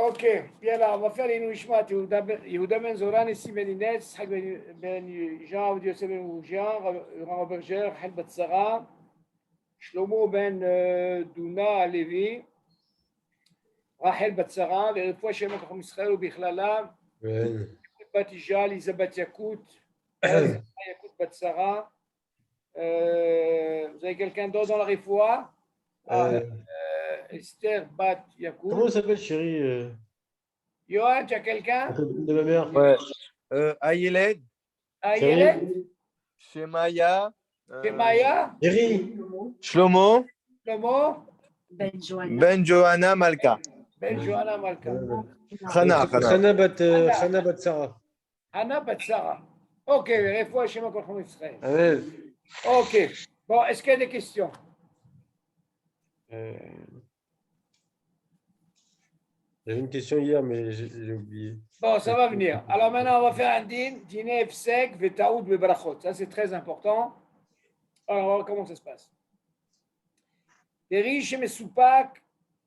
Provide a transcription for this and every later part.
Ok, yalla, on va faire les Nouishmat. Yehuda ben Zoran, Nessi ben Inès, Hag ben Jean, Yosef ben Oujian, Ran Berger, Hel Batsara, Shlomo ben Duna Levi, Rachel Batsara, ורפואה שלמה כחום ישראל ובכללם, בת יג'ל, ליזה בת יקות, יקות Batsara. Vous avez quelqu'un d'autre dans la refoua? Esther Bat Yakout. Comment elle s'appelle, chérie Johan, tu as quelqu'un? De ma mère. Ouais. Ayeled. Ayeled? Shemaya. Shemaya? Chérie. Shlomo. Shlomo? Ben Johanna Malka. Ben Johanna Malka. Chana Bat Sarah. Hana Bat Sarah. Ok, refoua Shema Kolchom Israël. Amen. Ok. Bon, est-ce qu'il y a des questions? J'avais une question hier, mais j'ai oublié. Bon, ça va venir. Alors maintenant, on va faire un dîner sec, vetaoud, bebrachot. Ça, c'est très important. Alors, on va voir comment ça se passe. Riche mesoupak,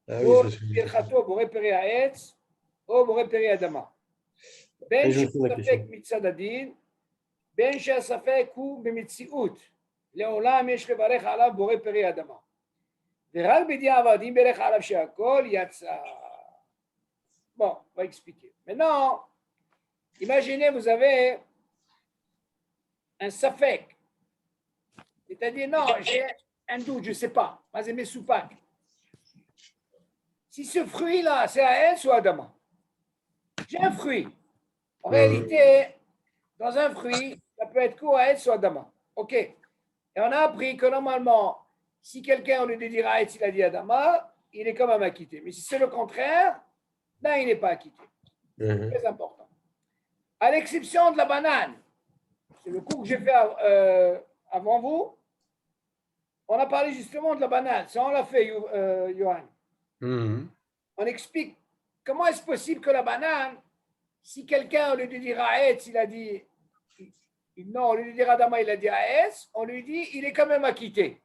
ou birchato boré peri haetz, ou boré peri adama. Ben shasafek mitzad adin, ben shasafek hu b'mitziut. לעולם יש לברך עליו בורא פרי אדמה. ורק בדיעבד, אם ברך עליו שהכל יצא. Bon, on va expliquer. Maintenant, imaginez, vous avez un safek. C'est-à-dire, non, j'ai un doute, je ne sais pas. Mas mes soupak. Si ce fruit-là, c'est à elle ou à Adama? J'ai un fruit. En réalité, dans un fruit, ça peut être quoi à elle ou à Adama. OK. Et on a appris que normalement, si quelqu'un, au lieu de dire Aetz, il a dit Adama, il est quand même acquitté. Mais si c'est le contraire, là, il n'est pas acquitté. C'est très important. À l'exception de la banane, c'est le coup que j'ai fait avant vous, on a parlé justement de la banane. Ça, on l'a fait, Johan. On explique comment est-ce possible que la banane, si quelqu'un, au lieu de dire Aetz, il a dit non, au lieu de dire Adama, il a dit Aetz, on lui dit il est quand même acquitté.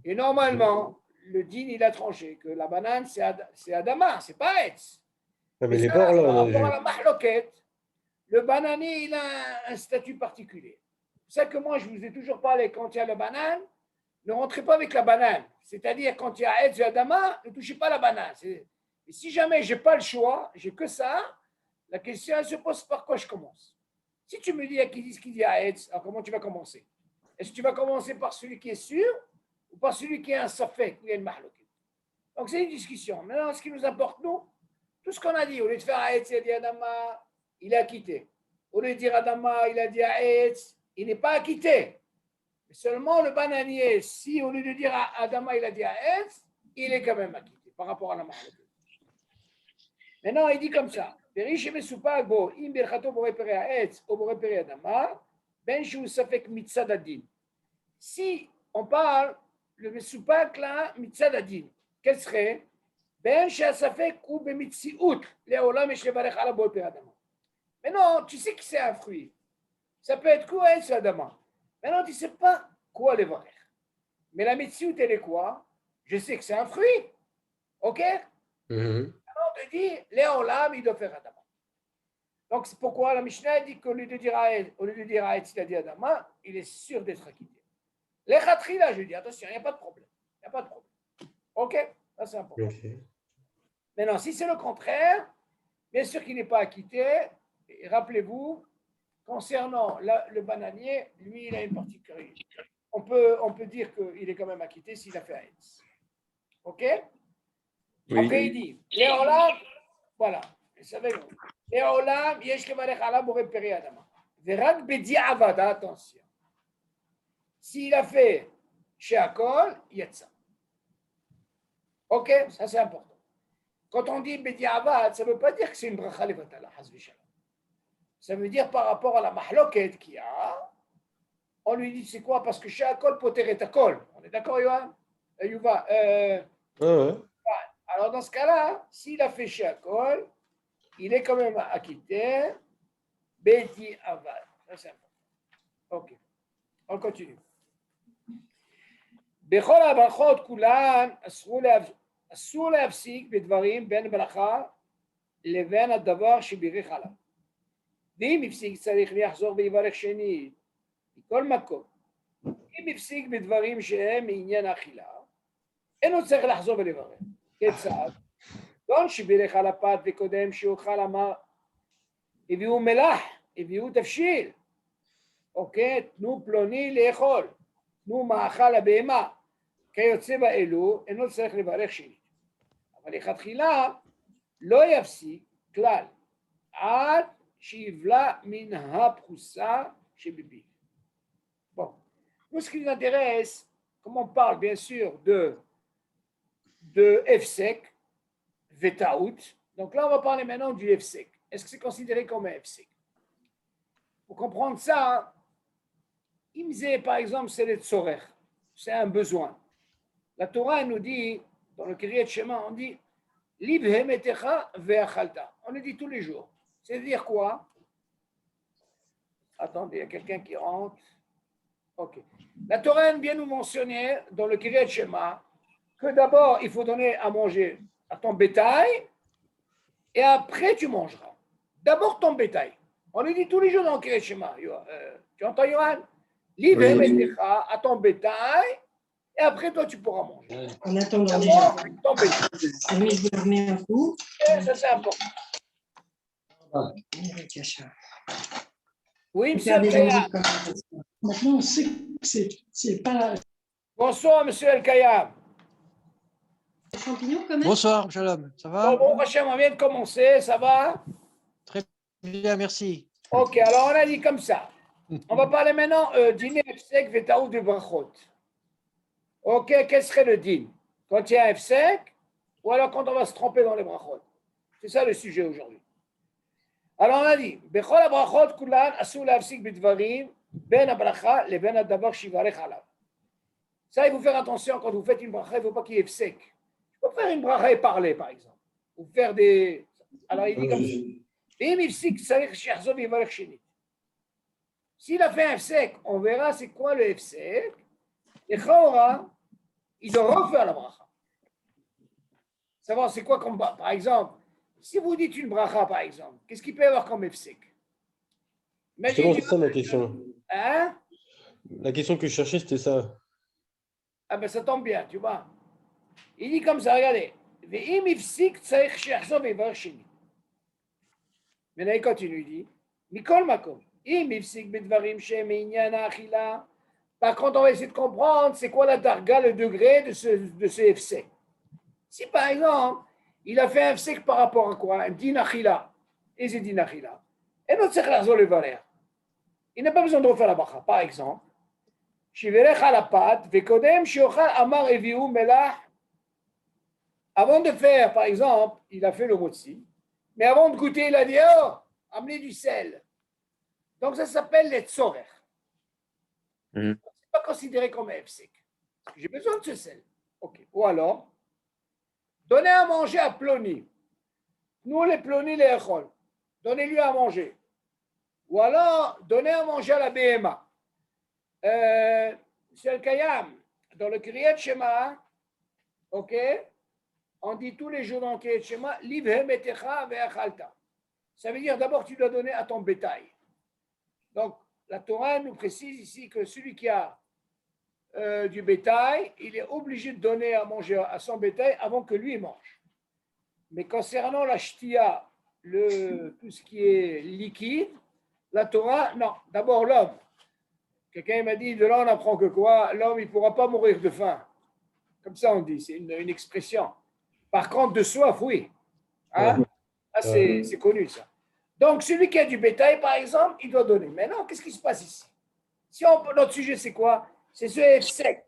Et normalement, le din, il a tranché que la banane, c'est Adama, c'est pas Aetz. Mais ça, par rapport à la mahloket, le bananier, il a un statut particulier. C'est pour ça que moi, je vous ai toujours parlé, quand il y a la banane, ne rentrez pas avec la banane. C'est-à-dire, quand il y a Aetz et Adama, ne touchez pas la banane. Et si jamais je n'ai pas le choix, j'ai que ça, la question, elle se pose par quoi je commence. Si tu me dis qu'il dit Aetz, alors comment tu vas commencer? Est-ce que tu vas commencer par celui qui est sûr ou par celui qui est un safek, qui est une mahloket? Donc, c'est une discussion. Maintenant, ce qui nous importe, nous, tout ce qu'on a dit, au lieu de faire Aetz, il a dit Adama, il est acquitté. Au lieu de dire Adama, il a dit Aetz, il n'est pas acquitté. Mais seulement le bananier, si au lieu de dire Adama, il a dit Aetz, il est quand même acquitté par rapport à la mahloket. Maintenant, il dit comme ça. Si on parle, le mesoupak là, mitzad adin, quel serait? Ben shasafek ou bemitziut, leolam et shevarech ala bol per adama. Mais non, tu sais que c'est un fruit. Ça peut être quoi, c'est adama. Maintenant, tu ne sais pas quoi le varech. Mais la mitziut, elle est quoi? Je sais que c'est un fruit. OK? On te dit, Léolam, il doit faire Adama. Donc, c'est pourquoi la Mishnah dit qu'au lieu de dire Aetz, il a dit Adama, il est sûr d'être acquitté. Les khatri, là, je dis, attention, il n'y a pas de problème. Il n'y a pas de problème. OK? Ça, c'est important. Maintenant, si c'est le contraire, bien sûr qu'il n'est pas acquitté. Et rappelez-vous, concernant le bananier, lui, il a une particularité. On peut dire qu'il est quand même acquitté s'il a fait Aetz. OK? Après, il dit, Léolam, voilà, savez-vous, Léolam, yesh levarech ala boré peri adama. Verak bedi'avad, attention. S'il a fait sheakol, yetza. Ok, ça c'est important. Quand on dit bedi'avad, ça ne veut pas dire que c'est une bracha levatala, hasvi shalom. Ça veut dire par rapport à la mahloket qu'il y a, on lui dit c'est quoi? Parce que sheakol poter et akol. On est d'accord, Yohan? Yuva. Alors, dans ce cas-là, s'il a fait sheakol, il est quand même acquitté. Bedi avad. Ça, c'est important. OK. On continue. בכל הברכות כולן אסור להפסיק בדברים בין ברכה לבין הדבר שבירך עליו. ואם הפסיק צריך לחזור ויברך שנית, מכל מקום. אם הפסיק בדברים שהם מעניין האכילה, אינו צריך לחזור ולברך. כיצד? לא שבירך על הפת וקודם שאוכל אמר, הביאו מלח, הביאו תבשיל. אוקיי? תנו פלוני לאכול, תנו מאכל הבהמה. כיוצא באלו, אינו צריך לברך שנית. אבל לכתחילה לא יפסיק כלל, עד שיבלע מן הפרוסה שבפיו. Bon, nous ce qui nous intéresse, comme on parle bien sûr de F-sec, Vetaout, donc là on va parler maintenant du F-sec. Est-ce que c'est considéré comme un F-sec? Pour comprendre ça, Imze par exemple c'est le tzorer, c'est un besoin. La Torah nous dit, dans le Kriyat Shema, on dit Libhem etecha ve'achalta. On le dit tous les jours. C'est-à-dire quoi? Attendez, il y a quelqu'un qui rentre. Ok. La Torah aime bien nous mentionner dans le Kriyat Shema que d'abord il faut donner à manger à ton bétail et après tu mangeras. D'abord ton bétail. On le dit tous les jours dans le Kriyat Shema. Tu entends, Yohan? Libhem etecha à ton bétail. Et après, toi, tu pourras manger. En attendant déjà. Mais je vous remets un coup. Ça, c'est important. Oui, monsieur El-Kayam. Maintenant, on sait que c'est pas... Bonsoir, monsieur El-Kayam. Champignons, quand même. Bonsoir, Shalom. Ça va? Bon, Hachem, on vient de commencer. Ça va? Très bien, merci. Ok, alors on a dit comme ça. On va parler maintenant dîner F-sec, Vetaout de Brachot. Ok, quel serait le din? Quand il y a un F-sec ou alors quand on va se tromper dans les brachot? C'est ça le sujet aujourd'hui. Alors on a dit, Bechol ha-brachot kulan asur la'afsik bidvarim ben ha-bracha leben ha-davar shivarech alav. Ça, il faut faire attention quand vous faites une bracha, il ne faut pas qu'il y ait F-sec. Il faut faire une bracha et parler, par exemple. Ou faire des... Alors il dit comme ça. S'il a fait un F-sec, on verra c'est quoi le F-sec. Et Chora, il doit refaire la bracha. Savoir c'est quoi comme par exemple, si vous dites une bracha par exemple, qu'est-ce qu'il peut y avoir comme F-sec? C'est ça ma question. Hein? La question que je cherchais, c'était ça. Ah ben ça tombe bien, tu vois. Il dit comme ça, regardez. Maintenant il continue, il dit, Mikol makom, im ifsik bedvarim shem inyan achila. Par contre, on va essayer de comprendre c'est quoi la darga, le degré de ce F-sec. Si par exemple, il a fait un F-sec par rapport à quoi? Un din achila. Et c'est din achila. Et notre sechlazo le valer. Il n'a pas besoin de refaire la bracha. Par exemple, shiverech ala pat, vekodem shiochal amar eviu melah. Avant de faire, par exemple, il a fait le motzi. Mais avant de goûter, il a dit, oh, amenez du sel. Donc ça s'appelle les tzorer. C'est pas considéré comme un F-sec. J'ai besoin de ce sel. Ok. Ou alors, donnez à manger à Ploni. Nous, les Ploni, les Echol. Donnez-lui à manger. Ou alors, donnez à manger à la BMA. Monsieur El-Kayam, dans le Kriyat Shema, ok, on dit tous les jours dans le Kriyat Shema, Livhem etecha ve'achalta. Ça veut dire d'abord tu dois donner à ton bétail. Donc, la Torah nous précise ici que celui qui a du bétail, il est obligé de donner à manger à son bétail avant que lui mange. Mais concernant la shtia, tout ce qui est liquide, la Torah, non, d'abord l'homme. Quelqu'un m'a dit, de là on apprend que quoi? L'homme, il ne pourra pas mourir de faim. Comme ça on dit, c'est une expression. Par contre, de soif, oui. Hein? Ah, c'est connu ça. Donc, celui qui a du bétail, par exemple, il doit donner. Maintenant, qu'est-ce qui se passe ici? Si notre sujet, c'est quoi? C'est ce F-sec.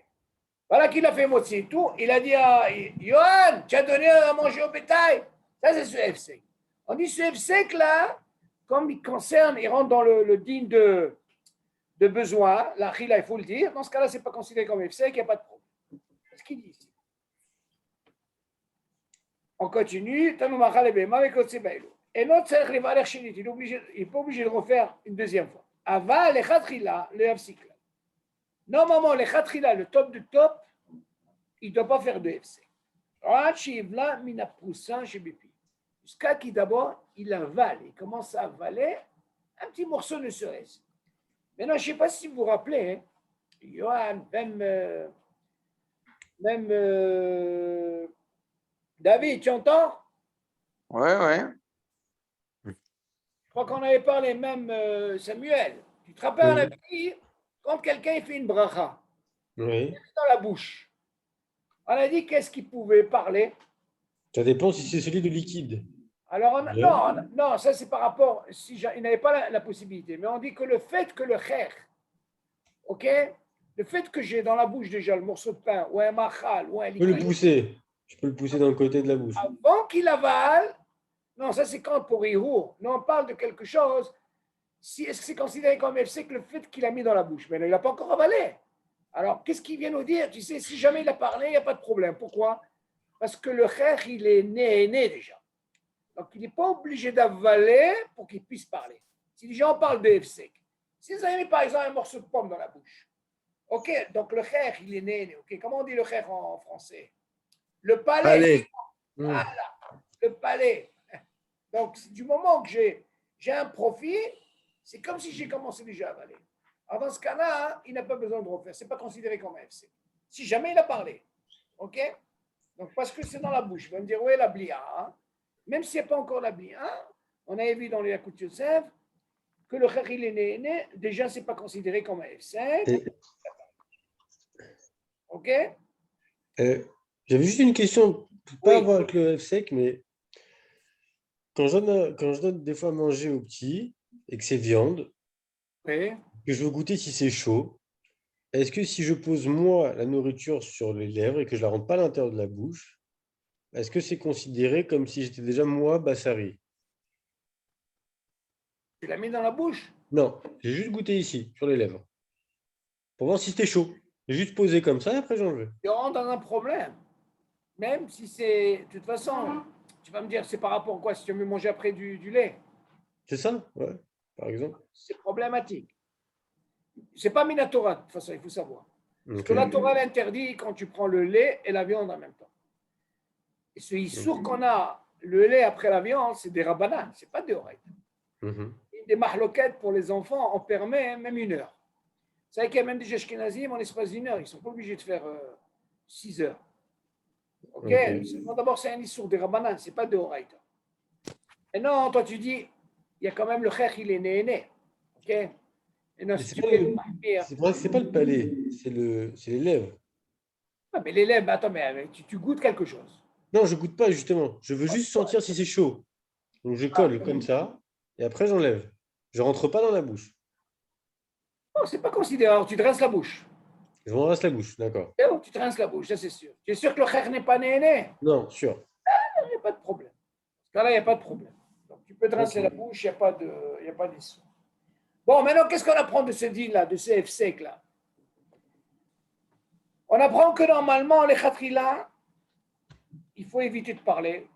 Voilà qu'il a fait motzi et tout. Il a dit à Yohan, tu as donné à manger au bétail. Ça, c'est ce F-sec. On dit ce F-sec là, comme il concerne, il rentre dans le digne de besoin. La chila, il faut le dire. Dans ce cas-là, ce n'est pas considéré comme F-sec, il n'y a pas de problème. C'est ce qu'il dit ici. On continue. Et notre il n'est pas obligé de refaire une deuxième fois. Aval le khatrila le F-sec. Normalement, le top du top, il ne doit pas faire de F-sec. jusqu'à qu'il d'abord, il avale. Il commence à avaler un petit morceau de cerise. Maintenant, je ne sais pas si vous vous rappelez, hein, Johan, même David, tu entends? Ouais, ouais. Je crois qu'on avait parlé même Samuel. Tu te rappelles, on Oui. avait dit, quand quelqu'un fait une bracha Oui. dans la bouche, on a dit qu'est-ce qu'il pouvait parler. Ça dépend si c'est celui de liquide. Alors, Bien. non, ça c'est par rapport, si il n'avait pas la possibilité, mais on dit que le fait que le kher, ok, le fait que j'ai dans la bouche déjà le morceau de pain, ou un machal, ou un Je peux le liquide, pousser. Je peux le pousser dans le côté de la bouche. avant qu'il avale, non, ça c'est quand pour Ihour, non, on parle de quelque chose, si, est-ce que c'est considéré comme FC que le fait qu'il a mis dans la bouche, mais il n'a pas encore avalé. Alors, qu'est-ce qu'il vient nous dire? Tu sais, si jamais il a parlé, il n'y a pas de problème. Pourquoi? Parce que le kher, il est né déjà. Donc, il n'est pas obligé d'avaler pour qu'il puisse parler. Si les gens parlent de FC, si vous avez mis par exemple un morceau de pomme dans la bouche, ok, donc le kher, il est né, ok, comment on dit le kher en français? Le palais. Allez. Voilà, le palais. Donc, du moment que j'ai un profit, c'est comme si j'ai commencé déjà à avaler. Alors, dans ce cas-là, hein, il n'a pas besoin de refaire. Ce n'est pas considéré comme un FC. Si jamais il a parlé. OK? Donc, parce que c'est dans la bouche. Il va me dire, oui, la blia. Hein? Même s'il n'y a pas encore la blia, on avait vu dans les Yakut Yosef que le kharil est né, déjà, ce n'est pas considéré comme un FC. Et- OK? J'avais juste une question, pas Oui. à voir avec le F-Sec, mais quand je donne des fois à manger aux petits et que c'est viande, Oui. que je veux goûter si c'est chaud, est-ce que si je pose moi la nourriture sur les lèvres et que je la rentre pas à l'intérieur de la bouche, est-ce que c'est considéré comme si j'étais déjà moi Bassari? Tu l'as mis dans la bouche? Non, j'ai juste goûté ici, sur les lèvres, pour voir si c'était chaud. J'ai juste posé comme ça et après j'ai enlevé. Tu rentres dans un problème. Même si c'est. De toute façon, tu vas me dire, c'est par rapport à quoi? Si tu veux manger après du lait, C'est ça? Ouais, par exemple. c'est problématique. C'est pas Minatora, de toute façon, il faut savoir. Parce Ok. que la Torah l'interdit quand tu prends le lait et la viande en même temps. Et ce issour qu'on a, le lait après la viande, c'est des rabbanan, c'est pas des oreilles. Mhm. Des mahloquettes pour les enfants, on permet même 1 heure. Vous savez qu'il y a même des Ashkenazim en l'espace d'1 heure, ils ne sont pas obligés de faire 6 heures. Ok? Ok. D'abord, c'est un issour des rabbanan, c'est pas des oreilles. Et non, toi tu dis, il y a quand même le kher, il est né. Ok? Et non, Mais si c'est tu pas fais le, le mahmir, c'est vrai que c'est pas le palais, c'est les lèvres. ah, mais l'élève, attends, mais tu goûtes quelque chose. Non, je goûte pas justement. Je veux juste sentir si c'est chaud. Donc je colle comme ça et après j'enlève. Je rentre pas dans la bouche. Non, c'est pas considéré. Alors, tu te rinces la bouche. Je m'enlace la bouche, d'accord. C'est bon, tu te rinces la bouche, ça c'est sûr. Tu es sûr que le kher n'est pas né? Non, sûr. Il n'y a pas de problème. Dans ce cas-là, il n'y a pas de problème. Donc, tu peux te rincer Ok. la bouche, il n'y a pas d'issue. Bon, maintenant, qu'est-ce qu'on apprend de ce deal-là, de ce F-sec-là? On apprend que normalement, les khatrila, il faut éviter de parler.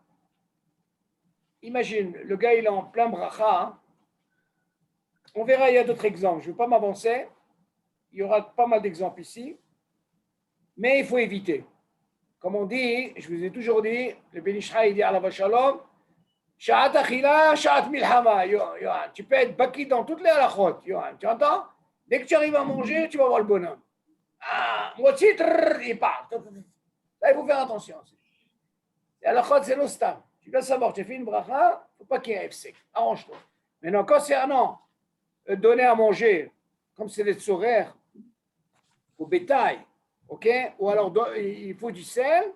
Imagine, le gars, il est en plein bracha. Hein. On verra, il y a d'autres exemples. Je ne veux pas m'avancer. Il y aura pas mal d'exemples ici. Mais il faut éviter. Comme on dit, je vous ai toujours dit, le Ben Ishraï il dit à la Shalom, Sha'at achila, sha'at milhama. Yohan, tu peux être baki dans toutes les halachot. Yohan, tu entends? Dès que tu arrives à manger, tu vas voir le bonhomme. Ah, moi aussi, il parle. Là, il faut faire attention. Et halachot, c'est l'ostam. Tu dois savoir, tu fais une bracha, il ne faut pas qu'il y ait un FC. Arrange-toi. Maintenant, quand c'est un an, donner à manger, comme c'est des tsoraires, au bétail, ok? Ou alors il faut du sel,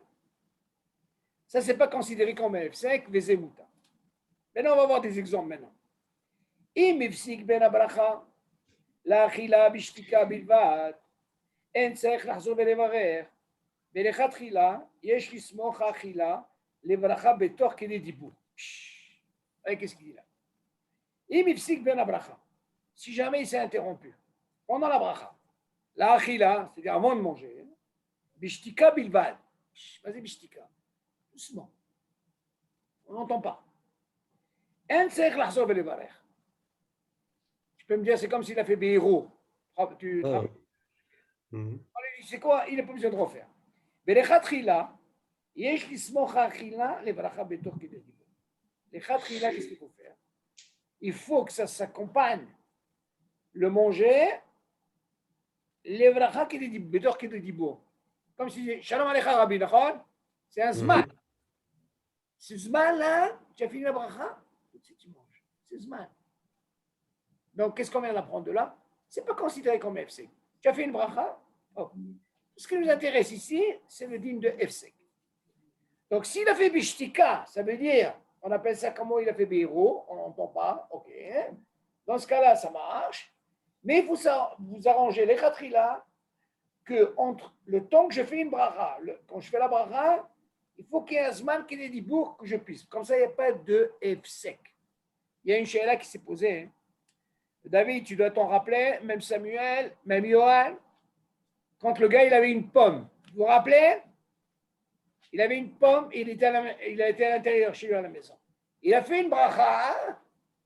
ça, ce n'est pas considéré comme un F5, les émoutas. Maintenant, on va voir des exemples maintenant. אם הפסיק בין הברכה לאכילה בשתיקה בלבד, אין צריך לחזור ולברך, ולכתחילה יש לסמוך האכילה לברכה בתוך כדי דיבור. Qu'est-ce qu'il dit là? אם הפסיק בין הברכה, si jamais il s'est interrompu, pendant la bracha, l'aachila, c'est-à-dire avant de manger, bishtika bilvad, vas-y bishtika, doucement, on n'entend pas. En tzarich lachzor velevarech. Tu peux me dire, c'est comme s'il a fait Béhéro. Tu Ah. Mhm. c'est quoi? Il n'est pas besoin de refaire. ולכתחילה, יש לסמוך האכילה לברכה בתוך כדי דיבור. les khatrila, qu'est-ce qu'il faut faire? Il faut que ça s'accompagne, le manger, les bracha qui est bedor qui est dibour. Comme si Shalom Alecha Rabbi Nachon, c'est un zman. Ce zman-là, tu as fini la bracha, tout de suite tu manges. C'est zman. Donc, qu'est-ce qu'on vient d'apprendre de là? Ce n'est pas considéré comme FSEC. Tu as fait une bracha, oh. Ce qui nous intéresse ici, c'est le digne de FSEC. Donc, s'il a fait bishtika, ça veut dire, on appelle ça comment il a fait béro, on n'entend pas, ok. Dans ce cas-là, ça marche. Mais il faut vous arranger les khatrila que entre le temps que je fais une bracha, quand je fais la bracha, il faut qu'il y ait un zman qui est dit pour que je puisse. Comme ça, il n'y a pas de FSEC. Il y a une chéla qui s'est posée. Hein. David, tu dois t'en rappeler, même Samuel, même Johan, quand le gars, il avait une pomme. Vous vous rappelez? Il avait une pomme et il a été à l'intérieur chez lui à la maison. Il a fait une bracha,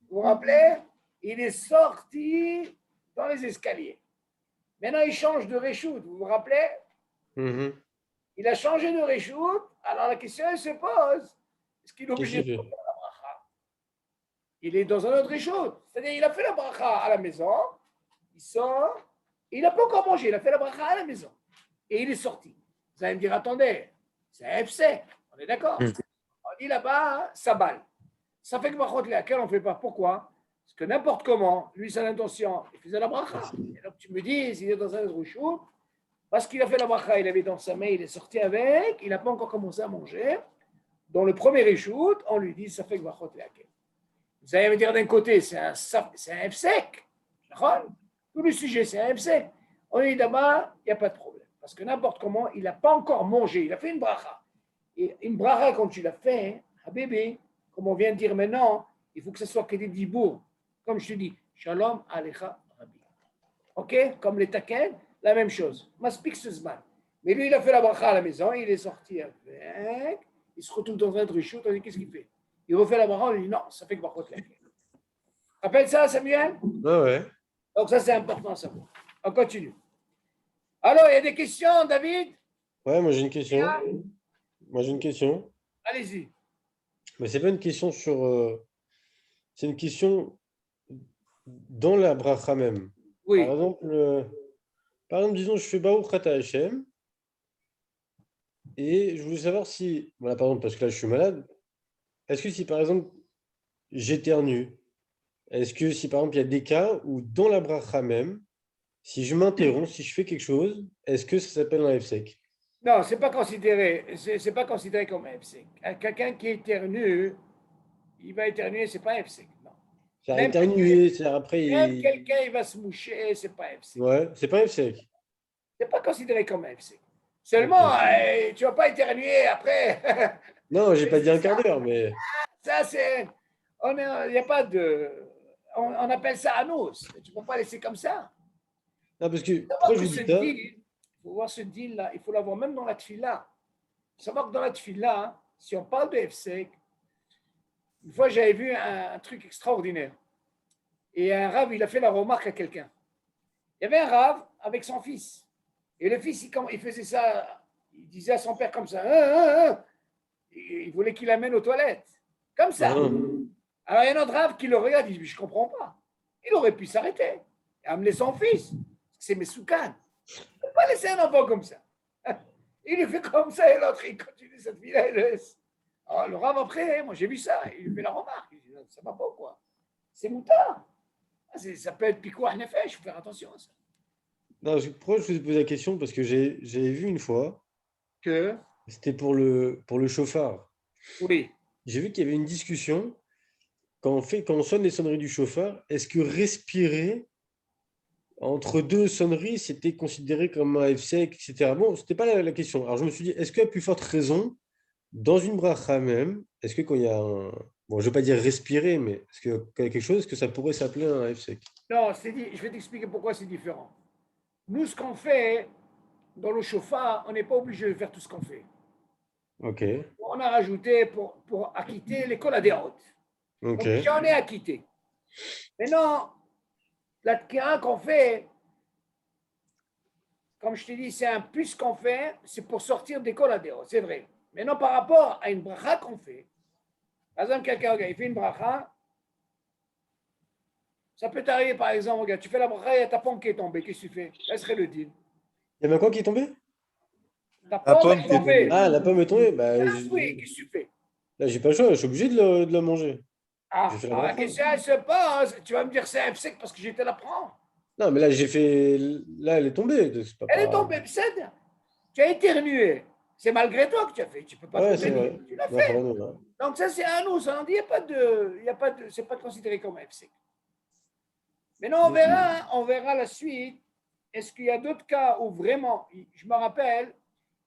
vous vous rappelez? Il est sorti dans les escaliers. Maintenant, il change de reshoot, vous vous rappelez? Il a changé de reshoot, alors la question elle se pose. Est-ce qu'il est obligé de faire la bracha? Il est dans un autre reshoot. C'est-à-dire, il a fait la bracha à la maison, il sort, il n'a pas encore mangé, il a fait la bracha à la maison. Et il est sorti. Vous allez me dire, attendez, c'est un FC, on est d'accord? On dit là-bas, ça balle. Ça fait que brachot laquelle on ne fait pas. Pourquoi? Parce que n'importe comment, lui, son intention, il faisait la bracha. Et donc tu me dis, il est dans un autre reshoot, parce qu'il a fait la bracha, il avait dans sa main, il est sorti avec, il n'a pas encore commencé à manger. Dans le premier reshoot, on lui dit, ça fait que brachot laquelle. Vous allez me dire d'un côté, c'est un FSEC. Tout le sujet, c'est un FSEC. On dit là-bas, il n'y a pas de problème. Parce que n'importe comment, il n'a pas encore mangé. Il a fait une bracha. Et une bracha, quand tu l'as fait, Habibi, comme on vient de dire maintenant, il faut que ce soit que des dibours. Comme je te dis, Shalom Alecha Rabbi. OK? Comme les taken, la même chose. Maspik ce zman. Mais lui, il a fait la bracha à la maison, il est sorti avec, il se retrouve dans un truchot, on dit, qu'est-ce qu'il fait? Il refait la bracha, on lui dit, non, ça fait que brachot laquelle. Rappelle ça, Samuel? Ouais. Donc ça, c'est important à savoir. On continue. Alors, il y a des questions, David? Ouais, moi j'ai une question. Allez-y. Mais c'est pas une question sur. C'est une question dans la bracha même. Oui. Par exemple, disons, je fais Baruch Ata Hashem. Et je voulais savoir si. Voilà, par exemple, parce que là, je suis malade. Est-ce que si, par exemple, j'éternue, est-ce que si, par exemple, il y a des cas où dans la bracha même, si je m'interromps, si je fais quelque chose, est-ce que ça s'appelle un FSEC? Non, c'est pas considéré comme un FSEC. Quelqu'un qui éternue, il va éternuer, c'est pas un FSEC. Non. C'est éternuer, c'est après. Même quelqu'un, il va se moucher, c'est pas un FSEC. Ouais, c'est pas un FSEC. C'est pas considéré comme un FSEC. Seulement, tu vas pas éternuer après. Non, j'ai pas dit un quart d'heure, mais. Ça, c'est. Il n'y a pas de. On appelle ça anus. Tu ne peux pas laisser comme ça. Non, parce que. Pourquoi je vous dis ça? Il faut voir ce deal-là. Il faut l'avoir même dans la tfila. Il faut savoir que dans la tfila, si on parle de FSEC, une fois j'avais vu un truc extraordinaire. Et un rave, il a fait la remarque à quelqu'un. Il y avait un rave avec son fils. Et le fils, il faisait ça. Il disait à son père comme ça. Il voulait qu'il l'amène aux toilettes. Comme ça. Alors, il y a un autre rave qui le regarde, il dit, je ne comprends pas. Il aurait pu s'arrêter et amener son fils. C'est Messoukan. Il ne peut pas laisser un enfant comme ça. Il lui fait comme ça et l'autre, il continue cette vie-là. Alors, le rave après, moi j'ai vu ça, il lui fait la remarque. Il dit, ça ne va pas ou quoi? C'est moutard. Ça peut être piquant à effet, il faut faire attention à ça. Non, pourquoi je vous ai posé la question? Parce que j'ai vu une fois que c'était pour le chauffard. Oui. J'ai vu qu'il y avait une discussion quand on sonne les sonneries du chauffard, est-ce que respirer entre deux sonneries, c'était considéré comme un FSEC, etc. Bon, ce n'était pas la question. Alors je me suis dit, est-ce qu'il y a plus forte raison, dans une bracha même, est-ce que quand il y a un... Bon, je ne vais pas dire respirer, mais est-ce qu'il y a quelque chose que ça pourrait s'appeler un FSEC? Non, je vais t'expliquer pourquoi c'est différent. Nous, ce qu'on fait dans le chauffard, on n'est pas obligé de faire tout ce qu'on fait. Ok. On a rajouté pour acquitter l'école à des hautes. Ok. Donc, j'en ai acquitté. Maintenant, la tkira qu'on fait, comme je t'ai dit, c'est un plus qu'on fait, c'est pour sortir d'école à des hautes, c'est vrai. Maintenant, par rapport à une bracha qu'on fait, Par exemple, quelqu'un, regarde, il fait une bracha. Ça peut t'arriver, par exemple, regarde, tu fais la bracha, il y a ta pomme qui est tombée. Qu'est-ce que tu fais? Quel serait le deal? Il y avait quoi qui est tombé? Ta La pomme pomme est qui est tombée. Ah, la pomme est tombée. Bah, Oui, qu'est-ce que tu fais? là, j'ai pas le choix. Je suis obligé de la manger. Ah, J'ai fait la alors la bracha. question, elle se passe. Tu vas me dire, c'est un sec parce que j'étais la prendre. Non, mais là, j'ai fait. Là, elle est tombée. C'est pas, Elle est pas... tombée, c'est. Tu as éternué. C'est malgré toi que tu as fait. Tu ne peux pas Ouais, te c'est dire. vrai. Tu l'as Non, fait. pardon, ouais. Donc ça, c'est à nous. Ça, on dit, il y a pas de, c'est pas considéré comme un sec. Maintenant, on verra la suite. Est-ce qu'il y a d'autres cas où vraiment, je me rappelle,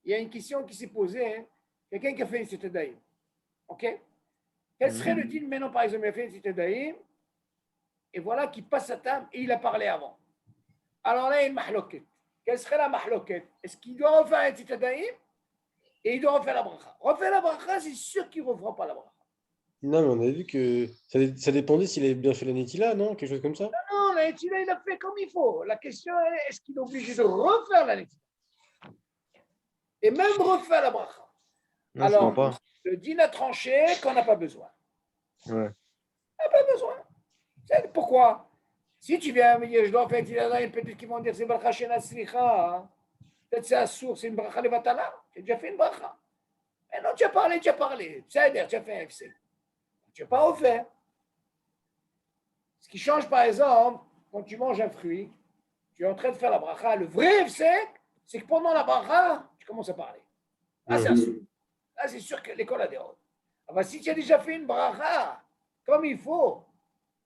il y a une question qui s'est posée, hein. Quelqu'un qui a fait une citadaïm. OK? Quel serait le deal maintenant, par exemple, il a fait une citadaïm, et voilà qu'il passe sa table et il a parlé avant. Alors là, il y a une mahloket. Quelle serait la mahloket? Est-ce qu'il doit refaire une citadaïm et il doit refaire la bracha? Refaire la bracha, c'est sûr qu'il ne refera pas la bracha. Non, mais on a vu que ça dépendait s'il avait bien fait la netila, non? Quelque chose comme ça? Non, la netila, il a fait comme il faut. La question est, est-ce qu'il est obligé de refaire la netila? Et même refaire la bracha. Non, je Alors, crois pas. le din a tranché qu'on n'a pas besoin. Ouais. On n'a pas besoin. C'est pourquoi? Si tu viens me dire, je dois faire une titadaïm, peut-être qu'ils vont dire, c'est bracha shena slicha, hein. Peut-être c'est assour, c'est une bracha levatala. Tu as déjà fait une bracha. Mais non, tu as parlé. C'est-à-dire, tu as fait un FC. Tu n'as pas refaire. Ce qui change, par exemple, quand tu manges un fruit, tu es en train de faire la bracha. Le vrai FC, c'est que pendant la bracha, tu commences à parler. Là, c'est assour. Là, c'est sûr que l'école a des ordres. Ah ben, si tu as déjà fait une bracha comme il faut,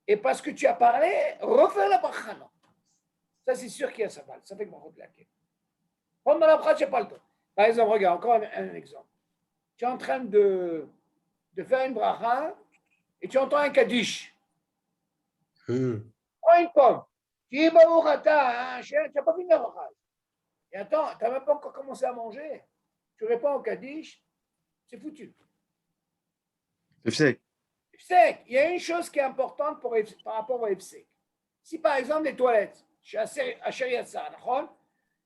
et parce que tu as parlé, refais la bracha, non. Ça, c'est sûr qu'il y a ça mal. Ça fait que bracha de la quête. Pendant la bracha, tu n'as pas le temps. Par exemple, regarde, encore un exemple. Tu es en train de faire une bracha et tu entends un kaddish. Prends une pomme. Tu dis, Baruch Ata, hein, tu n'as pas fini la bracha. Et attends, tu n'as même pas encore commencé à manger. Tu réponds au kaddish, c'est foutu. C'est sec. Sec, il y a une chose qui est importante par rapport au FSEC. Si par exemple les toilettes, je suis à Shariatsa,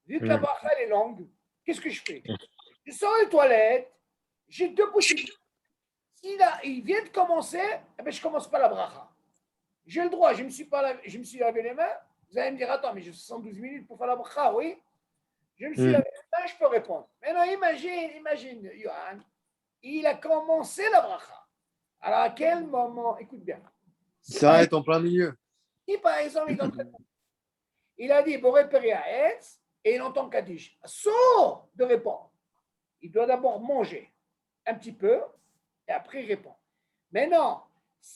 vu que la bracha est longue, qu'est-ce que je fais? Je sors les toilettes, j'ai 2 possibilités. Si là, il vient de commencer, eh bien, je ne commence pas la bracha. J'ai le droit, je me suis lavé les mains. Vous allez me dire, attends, mais j'ai 72 minutes pour faire la bracha, oui? Je me suis lavé les mains, je peux répondre. Maintenant, imagine, Johan, il a commencé la bracha. Alors, à quel moment, écoute bien. Il s'arrête en plein milieu. Si par exemple, il a dit Boré Periaetz et il entend Kaddish, sauf de répondre. Il doit d'abord manger un petit peu et après il répond. Maintenant,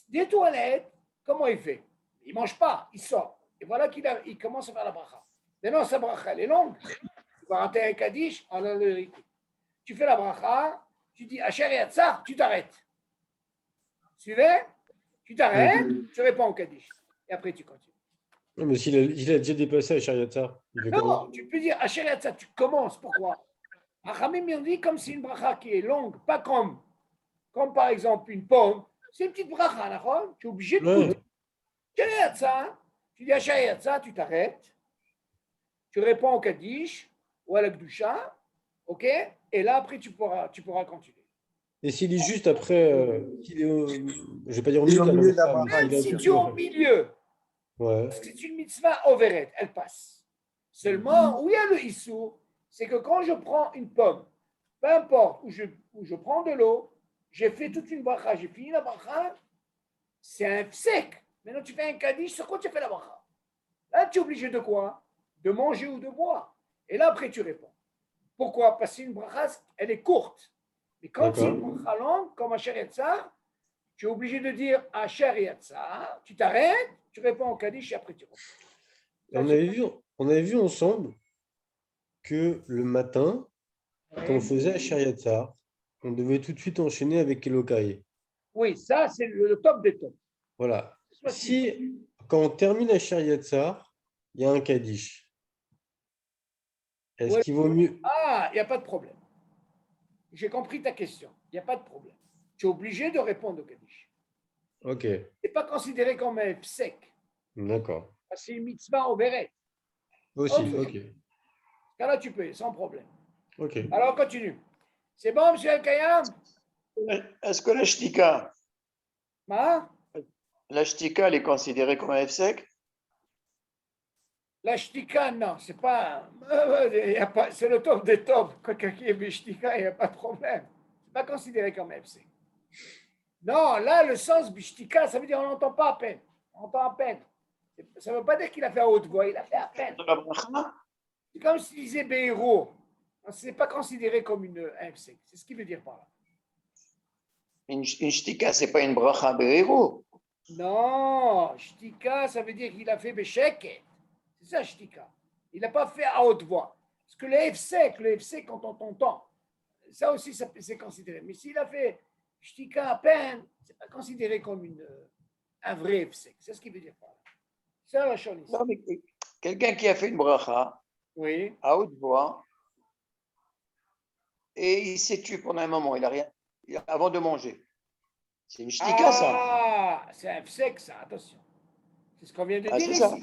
des toilettes, comment il fait? Il ne mange pas, il sort. Et voilà qu'il commence à faire la bracha. Maintenant, sa bracha, elle est longue. Il va rater un Kaddish, on a le écoute. Tu fais la bracha, tu dis Asher Yatzar, tu t'arrêtes. Suivez? Tu t'arrêtes, tu réponds au Kaddish. Et après, tu continues. Non, mais s'il a déjà dépassé à Shariatzar, il fait comment? Non, tu peux dire Asher Yatzar, tu commences. Pourquoi? Achamim m'ont dit comme c'est une bracha qui est longue, pas comme par exemple une pomme. C'est une petite bracha, d'accord? Tu es obligé de coudre. Asher Yatzar, tu dis Asher Yatzar, tu t'arrêtes. Tu réponds au Kaddish ou à la Gdusha, ok? Et là, après, tu pourras continuer. Et s'il est juste après, s'il est je ne vais pas dire au milieu de la bracha, bracha, mais Même s'il est si tu es au milieu, ouais. parce que c'est une mitzvah overet, elle passe. Seulement, où il y a le issou, c'est que quand je prends une pomme, peu importe où je prends de l'eau, j'ai fait toute une bracha, j'ai fini la bracha, c'est un sec. Maintenant, tu fais un kaddish, sur quoi tu fais la bracha? Là, tu es obligé de quoi? De manger ou de boire. Et là, après, tu réponds. Pourquoi? Parce qu'une bracha, elle est courte. Mais quand c'est une bracha longue, comme Asher Yatzar, tu es obligé de dire Asher Yatzar, tu t'arrêtes, tu réponds au kaddish et après tu réponds. On avait vu ensemble que le matin, quand on faisait à Shariatzar, on devait tout de suite enchaîner avec Elokai. Oui, ça, c'est le top des tops. Voilà. Si, quand on termine à Shariatzar, il y a un Kaddish, est-ce qu'il vaut mieux? Ah, il n'y a pas de problème. J'ai compris ta question. Il n'y a pas de problème. Tu es obligé de répondre au kaddish. Ok, Ce n'est pas considéré comme un sec. d'accord. C'est une mitzvah overet. Aussi, ok. Là, tu peux, sans problème. Ok. Alors, on continue. C'est bon, monsieur El-Kayam? Est-ce que la shtika, Ma? La shtika, elle est considérée comme un F-sec? La shtika, non, c'est pas, y a pas. C'est le top des tops. Quelqu'un qui est shtika, il n'y a pas de problème. C'est pas considéré comme FC. Non, là, le sens bishtika, ça veut dire on n'entend pas à peine. On entend à peine. Ça ne veut pas dire qu'il a fait à haute voix, il a fait à peine. Dans la bracha? C'est comme s'il disait Beiro. Ce n'est pas considéré comme un FC. C'est ce qu'il veut dire par là. Une shtika, ce n'est pas une bracha béhéro. Non, shtika, ça veut dire qu'il a fait Beshek. C'est ça, shtika. Il n'a pas fait à haute voix. Parce que le FC, quand on t'entend, ça aussi, c'est considéré. Mais s'il a fait shtika à peine, ce n'est pas considéré comme un vrai FC. C'est ce qu'il veut dire par là. C'est la chose ici. Non, mais quelqu'un qui a fait une bracha Oui. à haute voix et il s'est tué pendant un moment, il a rien, avant de manger. C'est une shtika, ça. Ah, c'est un FC, ça, attention. C'est ce qu'on vient de Ah, dire c'est ici. ça.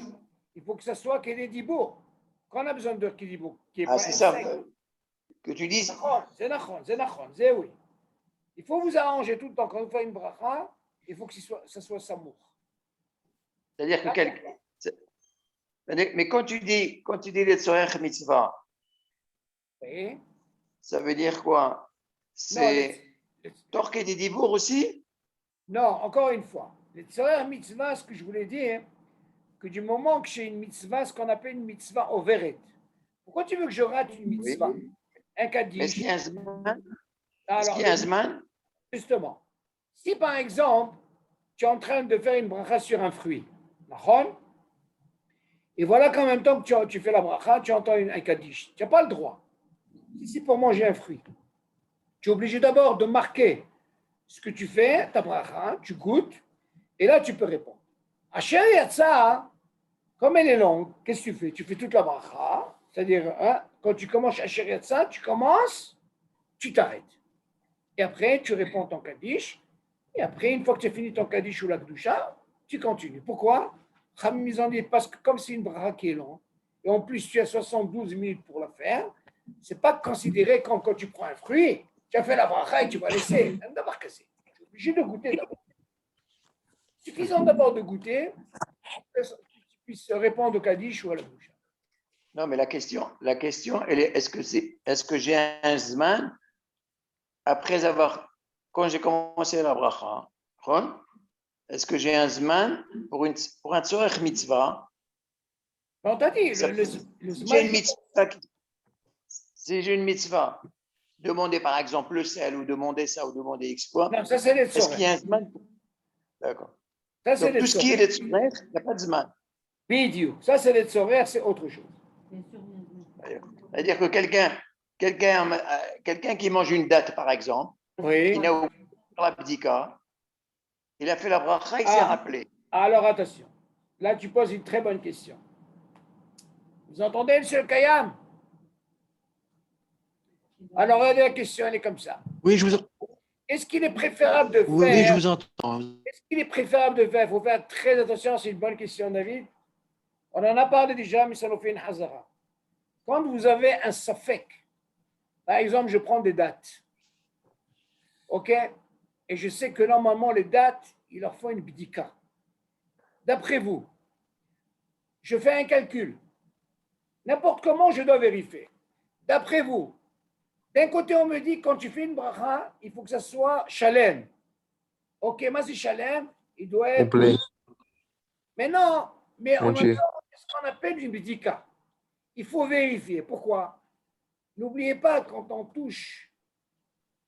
Il faut que ça soit Kédédibo. Quand on a besoin de Kédédibo, qui est Ah, pas c'est un ça. FC. Que tu dises. C'est nachon, c'est oui. Il faut vous arranger tout le temps. Quand vous faites une bracha, il faut que ça soit samour. C'est-à-dire que mais quand tu dis les tzorech mitzvah, Oui. ça veut dire quoi? C'est torquer des dibours aussi? Non, encore une fois. Les tzorech mitzvah, ce que je voulais dire, que du moment que j'ai une mitzvah, ce qu'on appelle une mitzvah overet. Pourquoi tu veux que je rate une mitzvah? Oui. Un kaddish. Est-ce qu'il y a un zman? Alors, Est-ce qu'il y a un zman? justement, si par exemple, tu es en train de faire une bracha sur un fruit, d'accord? Et voilà qu'en même temps que tu fais la bracha, tu entends un kaddish. Tu n'as pas le droit. Si c'est pour manger un fruit, tu es obligé d'abord de marquer ce que tu fais, ta bracha, tu goûtes, et là tu peux répondre. Asher Yatsa, comme elle est longue, qu'est-ce que tu fais? Tu fais toute la bracha, c'est-à-dire, quand tu commences Asher Yatsa, tu commences, tu t'arrêtes. Et après, tu réponds ton kaddish, et après, une fois que tu as fini ton kaddish ou la kedusha, tu continues. Pourquoi? Ils ont dit, parce que comme c'est une bracha qui est longue, et en plus tu as 72 minutes pour la faire, c'est pas considéré comme quand tu prends un fruit, tu as fait la bracha et tu vas laisser. D'abord casser. Tu es obligé de goûter d'abord. Suffisant d'abord de goûter, que tu puisses répondre au kaddish ou à la kedusha. Non, mais la question, elle est est-ce que j'ai un zman après quand j'ai commencé la bracha, est-ce que j'ai un zman pour un tzorech mitzvah? On t'a dit, Si j'ai une mitzvah, demander par exemple le sel, ou demander ça, ou demander X fois. Non, ça c'est les Est-ce qu'il y a un zman? D'accord. Ça, c'est Donc, tout ce qui est les tzorech, il n'y a pas de zman. Vidéo. Ça c'est les tzorer, c'est autre chose. C'est-à-dire que quelqu'un qui mange une date, par exemple, Oui. il a ouvert la bdika, il a fait la bracha, il s'est rappelé. Alors attention, là tu poses une très bonne question. Vous entendez, monsieur le Kayam? Alors la question, elle est comme ça. Oui, je vous, Est-ce qu'il est préférable de faire? oui, je vous entends. Est-ce qu'il est préférable de faire? Il faut faire très attention, c'est une bonne question, David. On en a parlé déjà, mais ça nous fait une hazara. Quand vous avez un safek, par exemple, je prends des dates, ok? Et je sais que normalement, les dates, il leur faut une bdika. D'après vous, je fais un calcul. N'importe comment, je dois vérifier. D'après vous, d'un côté, on me dit quand tu fais une bracha, il faut que ça soit chalem. Ok, moi c'est chalem, il doit être. Complet. Mais non, mais on a Entier. ce qu'on appelle une bdika. Il faut vérifier. Pourquoi? N'oubliez pas, quand on touche,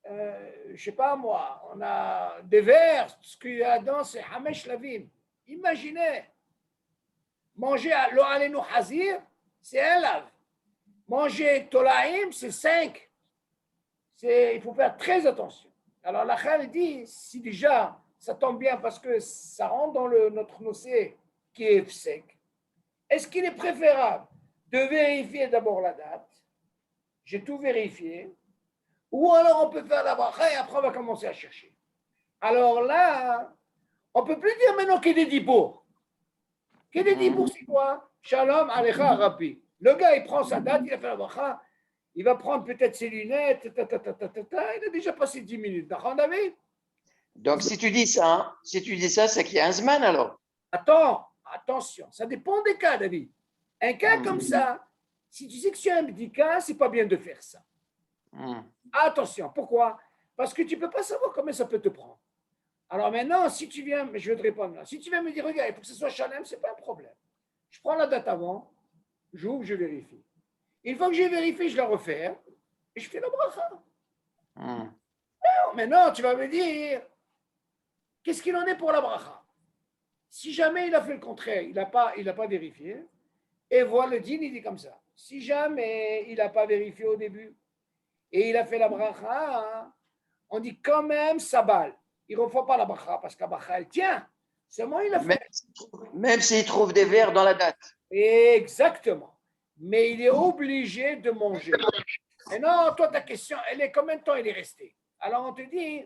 je ne sais pas moi, on a des vers, ce qu'il y a dedans, c'est Hamesh Lavim. Imaginez, manger Lo Alenu Hazir, c'est un lave. Manger Tolaim, c'est 5. Il faut faire très attention. Alors la Khal dit, si déjà, ça tombe bien parce que ça rentre dans notre nocé qui est sec, est-ce qu'il est préférable de vérifier d'abord la date? J'ai tout vérifié. Ou alors on peut faire la bracha et après on va commencer à chercher. Alors là, on ne peut plus dire maintenant qu'il est dibour. Qu'il est dibour, c'est quoi? Shalom alecha rapi. Le gars, il prend sa date, il a fait la bracha, il va prendre peut-être ses lunettes, il a déjà passé 10 minutes. D'accord, David? Donc, si tu dis ça, c'est qu'il y a un Zman alors. Attends, attention, ça dépend des cas, David. Un cas comme ça, si tu sais que tu as un petit cas, c'est pas bien de faire ça. Attention, pourquoi? Parce que tu ne peux pas savoir combien ça peut te prendre. Alors maintenant, si tu viens, mais je vais te répondre là, si tu viens me dire, regarde, il faut que ce soit Shalem, ce n'est pas un problème. Je prends la date avant, j'ouvre, je vérifie. Une fois que j'ai vérifié, je la refais et je fais la bracha. Maintenant, tu vas me dire, qu'est-ce qu'il en est pour la bracha? Si jamais il a fait le contraire, il n'a pas vérifié, et voilà le din, il dit comme ça. Si jamais il n'a pas vérifié au début, et il a fait la bracha, on dit quand même ça balle. Il ne refait pas la bracha, parce que la bracha, elle tient. Seulement, il a fait. Même s'il trouve des vers dans la date. Exactement. Mais il est obligé de manger. Et non, toi, ta question, elle est combien de temps il est resté? Alors, on te dit,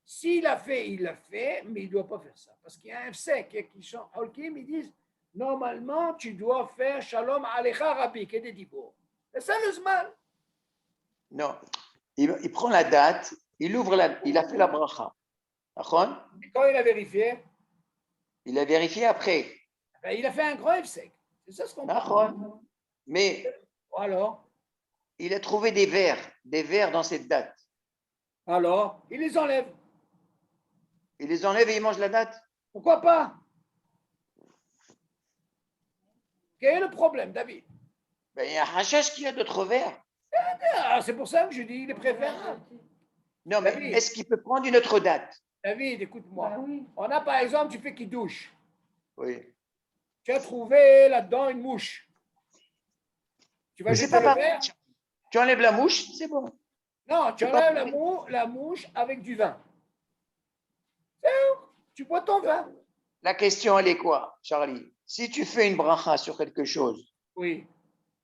s'il a fait, il l'a fait, mais il ne doit pas faire ça. Parce qu'il y a un FSEC qui sont Holkim, ils disent, normalement, tu dois faire Shalom Alecha Rabbi, qui est des dibours. C'est ça le Zman. Non, il prend la date, il a fait la bracha. D'accord? Et quand il a vérifié, il a vérifié après. ben, il a fait un grand FSEC. C'est ça ce qu'on parle. D'accord? Mais Alors, il a trouvé des vers dans cette date. alors, il les enlève. Il les enlève et il mange la date. Pourquoi pas? Quel est le problème, David? Ben, il y a un hachach qui a d'autres vers. Ah, c'est pour ça que je dis, il est préférable. Non, mais David. est-ce qu'il peut prendre une autre date? David, écoute-moi. Bah oui. On a par exemple, tu fais qui douche. Oui. Tu as trouvé là-dedans une mouche. Tu vas Mais c'est jeter pas le pareil. verre? Tu enlèves la mouche, c'est bon. Non, tu C'est pas enlèves la mouche avec du vin. Tu bois ton vin. La question, elle est quoi, Charlie? Si tu fais une bracha sur quelque chose Oui.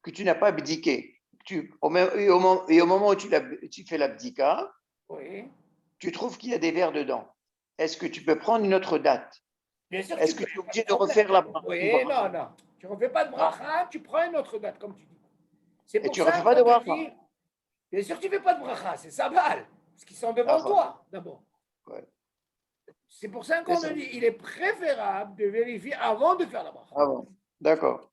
que tu n'as pas abdiqué, au moment où tu fais l'abdika, Oui. tu trouves qu'il y a des vers dedans. Est-ce que tu peux prendre une autre date? Bien sûr. Est-ce que tu es obligé de refaire la bracha? Oui, non. Tu ne refais pas de bracha, tu prends une autre date, comme tu dis. C'est Et pour tu ça refais pas de qu'on te bracha. dit, bien sûr, tu ne fais pas de bracha, c'est ça balle. Parce qu'ils sont devant toi, d'abord. Ouais. C'est pour ça qu'on te dit, il est préférable de vérifier avant de faire la bracha. Ah bon, d'accord.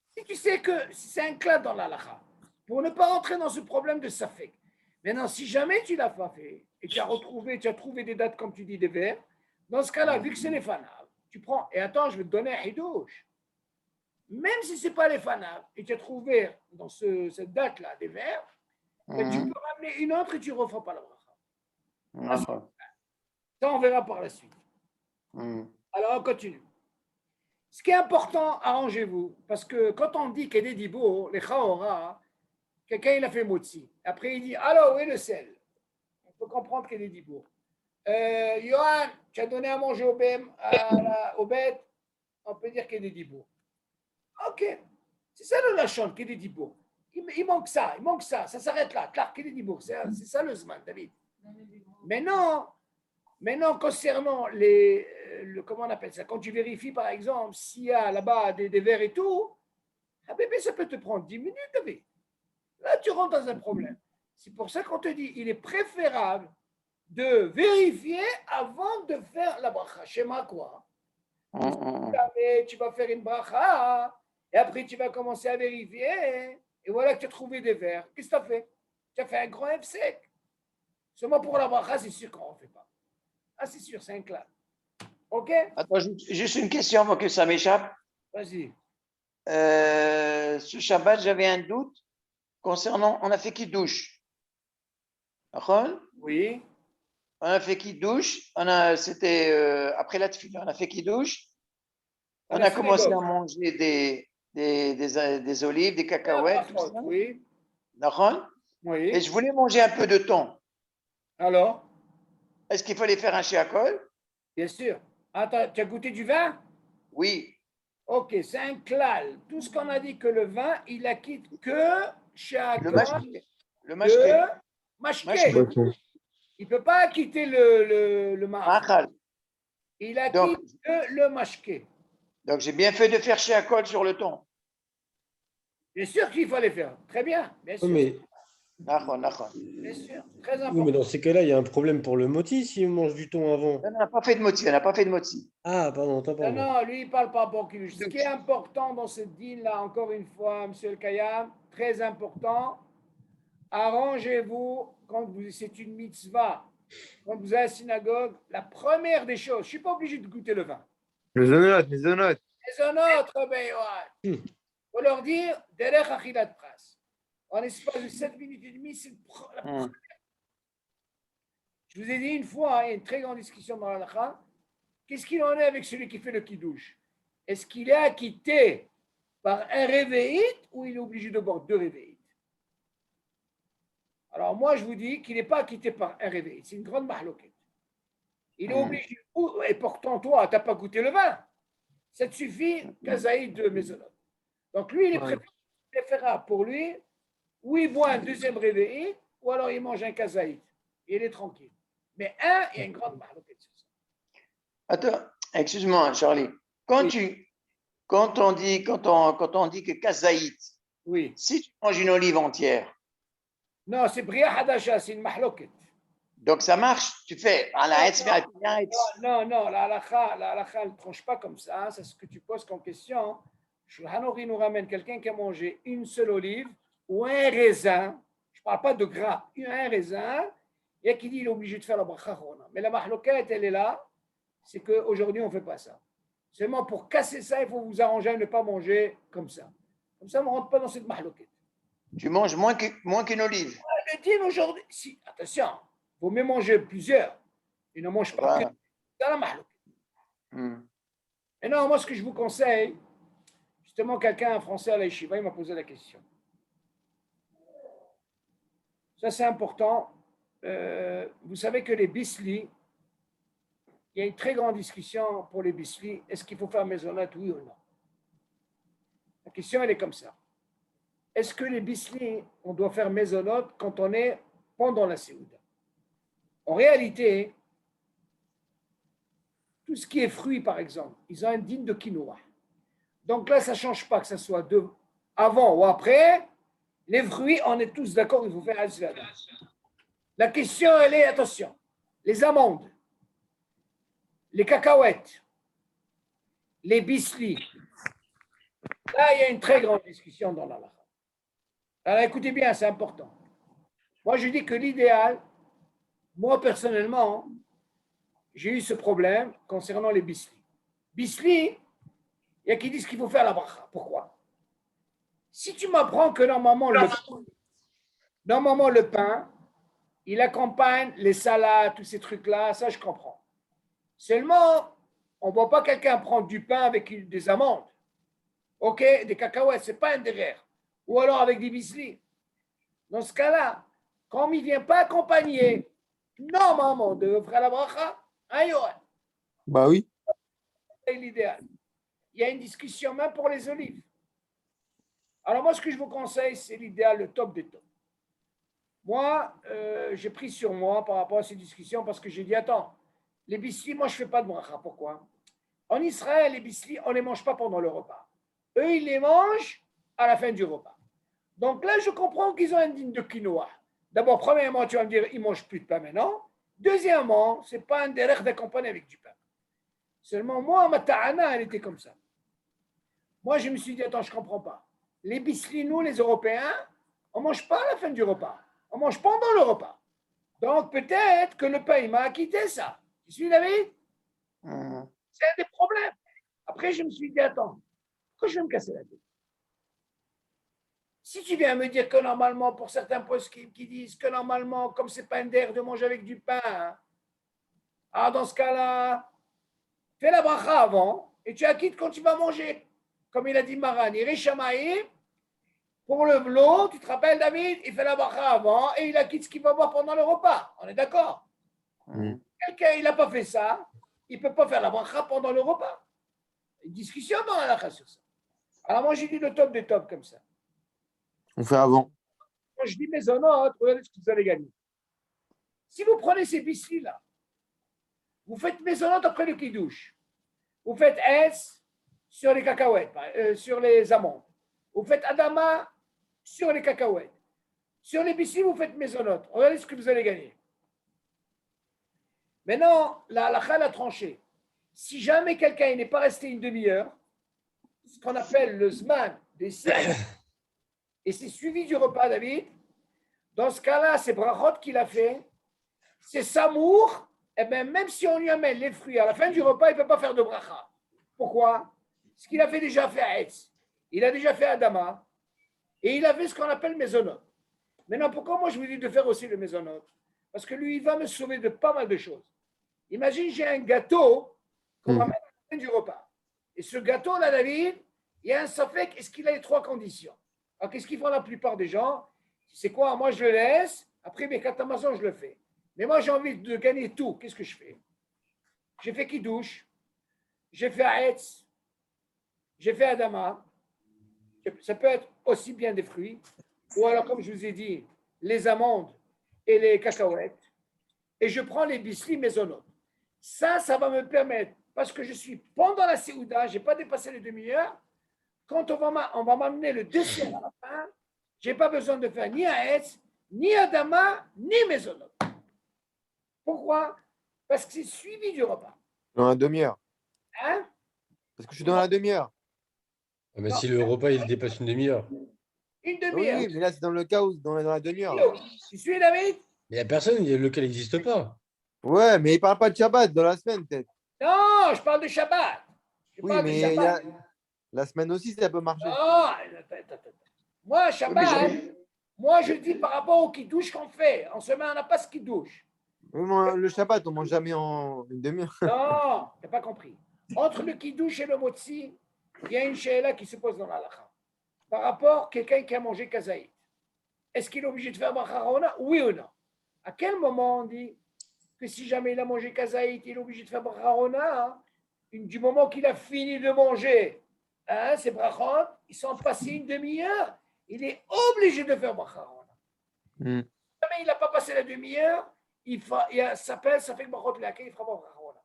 Si tu sais que c'est un clad dans la lacha, pour ne pas rentrer dans ce problème de safek. Maintenant, si jamais tu ne l'as pas fait et tu as trouvé des dates, comme tu dis, des vers, dans ce cas-là, vu que c'est les fanav, tu prends, et attends, je vais te donner un hidouche. Même si ce n'est pas les fanav, et tu as trouvé dans cette date-là des vers, ben, tu peux ramener une autre et tu ne referas pas la bracha. Ça, on verra par la suite. Alors, on continue. Ce qui est important, arrangez-vous, parce que quand on dit qu'il y a des dibos, les chaora, quelqu'un il a fait motzi. Après, il dit, alors, où est le sel? On peut comprendre qu'il y a des dibos. Johan, tu as donné à manger aux bêtes, on peut dire qu'il y a des dibos. Ok, c'est ça le lachon, qu'il y a des dibos. Il manque ça, ça s'arrête là. Claire, qu'il y a des dibos, c'est ça le zman, David. Maintenant, concernant comment on appelle ça, quand tu vérifies par exemple s'il y a là-bas des vers et tout, un bébé ça peut te prendre 10 minutes, David. Là, tu rentres dans un problème. C'est pour ça qu'on te dit, il est préférable de vérifier avant de faire la bracha. Schéma quoi? Tu vas faire une bracha et après tu vas commencer à vérifier et voilà que tu as trouvé des vers. Qu'est-ce que tu as fait? Tu as fait un grand F sec. Seulement pour la bracha, c'est sûr qu'on ne fait pas. Ah, c'est sûr, c'est un clap. OK? Attends, juste une question avant que ça m'échappe. Vas-y. Ce Shabbat, j'avais un doute concernant, on a fait qui douche. D'accord? Oui. On a fait qui douche. C'était après la tefila, on a fait qui douche. On a commencé à manger des olives, des cacahuètes, tout ça. Oui. D'accord? Oui. Et je voulais manger un peu de thon. Alors? Est-ce qu'il fallait faire un shiakol? Bien sûr. Attends, tu as goûté du vin? Oui. Ok, c'est un klal. Tout ce qu'on a dit que le vin, il acquitte que chaque Le mashké. mashké. Il ne peut pas acquitter le ma'achal. Il acquitte que le mashké. Donc, j'ai bien fait de faire shiakol sur le thon. Bien sûr qu'il fallait faire. Très bien. Bien sûr. Mais Nachon. Bien sûr, très Oui, important. mais dans ces cas-là, il y a un problème pour le moti si on mange du thon avant. On n'a pas fait de moti. Ah, pardon, t'as Non, pas. non, lui, il ne parle pas pour Kiddush. Ce qui est important dans ce deal-là, encore une fois, monsieur El Kayam, très important, arrangez-vous quand c'est une mitzvah, quand vous êtes à la synagogue, la première des choses, je ne suis pas obligé de goûter le vin. Les honnêtes. C'est un autre, ben, il faut leur dire, derech achilat pras. En espace de 7 minutes et demie, c'est la première. Je vous ai dit une fois, il y a une très grande discussion dans l'halakha. Qu'est-ce qu'il en est avec celui qui fait le kiddush? Est-ce qu'il est acquitté par un réveillite ou il est obligé de boire 2 réveillites? Alors moi, je vous dis qu'il n'est pas acquitté par un réveillite. C'est une grande mahloquette. Il est obligé. Et pourtant, toi, tu n'as pas goûté le vin. Ça te suffit, kazaïd de Mézonot. Donc lui, il est préférable pour lui, ou il boit un deuxième réveillite, ou alors il mange un kazaïd. Et il est tranquille. Mais il y a une grande mahloquette sur ça. Attends, excuse-moi, Charlie. Quand on dit que kazaït, Oui. si tu manges une olive entière, Non, c'est Bria Hadasha, c'est une mahloquette. donc ça marche, tu fais à la Hetz, Non, la halakha ne tranche pas comme ça. C'est ce que tu poses comme question. Shulchan Aruch nous ramène quelqu'un qui a mangé une seule olive ou un raisin. Je ne parle pas de gras, un raisin. Et qui dit qu'il est obligé de faire la bracha chorona. Mais la mahloquette, elle est là. C'est qu'aujourd'hui, on ne fait pas ça. Seulement pour casser ça, il faut vous arranger à ne pas manger comme ça. Comme ça, on ne rentre pas dans cette mahloquette. tu manges moins qu'une olive. Le din aujourd'hui, si, attention, il vaut mieux manger plusieurs. Il ne mange pas que dans la mahloquette. Et non, moi, ce que je vous conseille, justement, quelqu'un, un Français à la yeshiva, il m'a posé la question. Ça, c'est important. Vous savez que les bisli, il y a une très grande discussion pour les bisli. Est-ce qu'il faut faire maisonnette, oui ou non? La question, elle est comme ça. Est-ce que les bisli, on doit faire maisonnette quand on est pendant la séouda? En réalité, tout ce qui est fruits, par exemple, ils ont un din de quinoa. Donc là, ça ne change pas que ce soit avant ou après. Les fruits, on est tous d'accord, il faut faire al-salad. La question, elle est, attention, les amandes, les cacahuètes, les bislis. Là, il y a une très grande discussion dans la halakha. Alors écoutez bien, c'est important. Moi, je dis que l'idéal, moi personnellement, j'ai eu ce problème concernant les bislis. Bislis, il y a qui disent qu'il faut faire la bracha. Pourquoi? Si tu m'apprends que normalement le pain, il accompagne les salades, tous ces trucs-là, ça je comprends. Seulement, on ne voit pas quelqu'un prendre du pain avec des amandes. Ok, des cacahuètes, ce n'est pas un derrière. Ou alors avec des bislis. Dans ce cas-là, comme il ne vient pas accompagner, normalement, de faire la bracha, Bah oui. c'est l'idéal. Il y a une discussion même pour les olives. Alors moi, ce que je vous conseille, c'est l'idéal, le top des tops. Moi, j'ai pris sur moi par rapport à ces discussions parce que j'ai dit, attends, les bislis, moi, je ne fais pas de bracha. Pourquoi? En Israël, les bislis, on ne les mange pas pendant le repas. Eux, ils les mangent à la fin du repas. Donc là, je comprends qu'ils ont un digne de quinoa. D'abord, premièrement, tu vas me dire, ils ne mangent plus de pain maintenant. Deuxièmement, ce n'est pas un derech d'accompagner avec du pain. Seulement, moi, ma ta'ana, elle était comme ça. Moi, je me suis dit, attends, je ne comprends pas. Les bislis, nous, les Européens, on ne mange pas à la fin du repas. On mange pendant le repas. Donc, peut-être que le pain, il m'a acquitté ça. Tu suis, David? C'est un des problèmes. Après, je me suis dit, attends, pourquoi je vais me casser la tête? Si tu viens me dire que normalement, pour certains postes qui disent que normalement, comme c'est pas un der de manger avec du pain, dans ce cas-là, fais la bracha avant et tu acquittes quand tu vas manger. Comme il a dit Maran, Irishamaï, pour le vlot, tu te rappelles, David, il fait la bracha avant et il acquitte ce qu'il va boire pendant le repas. On est d'accord? Quelqu'un, il n'a pas fait ça, il ne peut pas faire la bracha pendant le repas. Une discussion dans la halakha sur ça. Alors moi, j'ai dit le top des tops comme ça. On fait avant. Quand je dis maisonnette, regardez ce que vous allez gagner. Si vous prenez ces bislis-là, vous faites maisonnette après le kidouche. Vous faites S sur les cacahuètes, sur les amandes. Vous faites Adama sur les cacahuètes. Sur les bislis, vous faites mésonote. Regardez ce que vous allez gagner. Maintenant, la halakha a tranché. Si jamais quelqu'un n'est pas resté une demi-heure, ce qu'on appelle le zman des sièges, et c'est suivi du repas, David, dans ce cas-là, c'est brachot qu'il a fait, c'est samour, et bien même si on lui amène les fruits à la fin du repas, il ne peut pas faire de bracha. Pourquoi? Parce qu'il a fait déjà fait à Etz, il a déjà fait à Adama, et il a fait ce qu'on appelle mésonote. Maintenant, pourquoi moi je vous dis de faire aussi le mésonote? Parce que lui, il va me sauver de pas mal de choses. Imagine, j'ai un gâteau qu'on va mettre à la fin du repas. Et ce gâteau-là, David, il y a un safek, est-ce qu'il a les trois conditions? Alors, qu'est-ce qu'ils font la plupart des gens? C'est quoi? Moi, je le laisse, après mes katamazons, je le fais. Mais moi, j'ai envie de gagner tout. Qu'est-ce que je fais? J'ai fait Kiddush, j'ai fait Aetz, j'ai fait Adama. Ça peut être aussi bien des fruits, ou alors, comme je vous ai dit, les amandes et les cacahuètes. Et je prends les bislis mésonotes. Ça va me permettre, parce que je suis pendant la séouda, je n'ai pas dépassé les demi-heures. Quand on va m'amener le dessert à la fin, je n'ai pas besoin de faire ni Aetz, ni Adama, ni mésonote. Pourquoi? Parce que c'est suivi du repas. Dans la demi-heure. Hein? Parce que je suis dans la demi-heure. Ah, mais si le repas il dépasse une demi-heure. Une Oui, demi-heure. oui, mais là, c'est dans le cas où, dans la demi-heure. là. Tu suis, David? Mais il n'y a personne, lequel n'existe pas. Ouais, mais il parle pas de Shabbat dans la semaine, peut-être. Non, je parle de Shabbat. Je Oui, parle de mais Shabbat. la semaine aussi, ça peut marcher. Non, attends. Moi, Shabbat, moi, je dis par rapport au kiddush qu'on fait. En semaine, on n'a pas ce kiddush. Oui, mais le Shabbat, on mange jamais en une demi-heure. Non, tu n'as pas compris. Entre le kiddush et le motzi, il y a une sheila qui se pose dans l'halakha. Par rapport à quelqu'un qui a mangé kazaït. Est-ce qu'il est obligé de faire bracharona? Oui ou non? À quel moment on dit que si jamais il a mangé kazaït, il est obligé de faire bracharona, hein? Du moment qu'il a fini de manger, hein, ces brachot, ils sont passés une demi-heure, il est obligé de faire bracharona. Hmm. Si jamais il n'a pas passé la demi-heure, il s'appelle, ça fait que brachot laquelle il fera bracharona.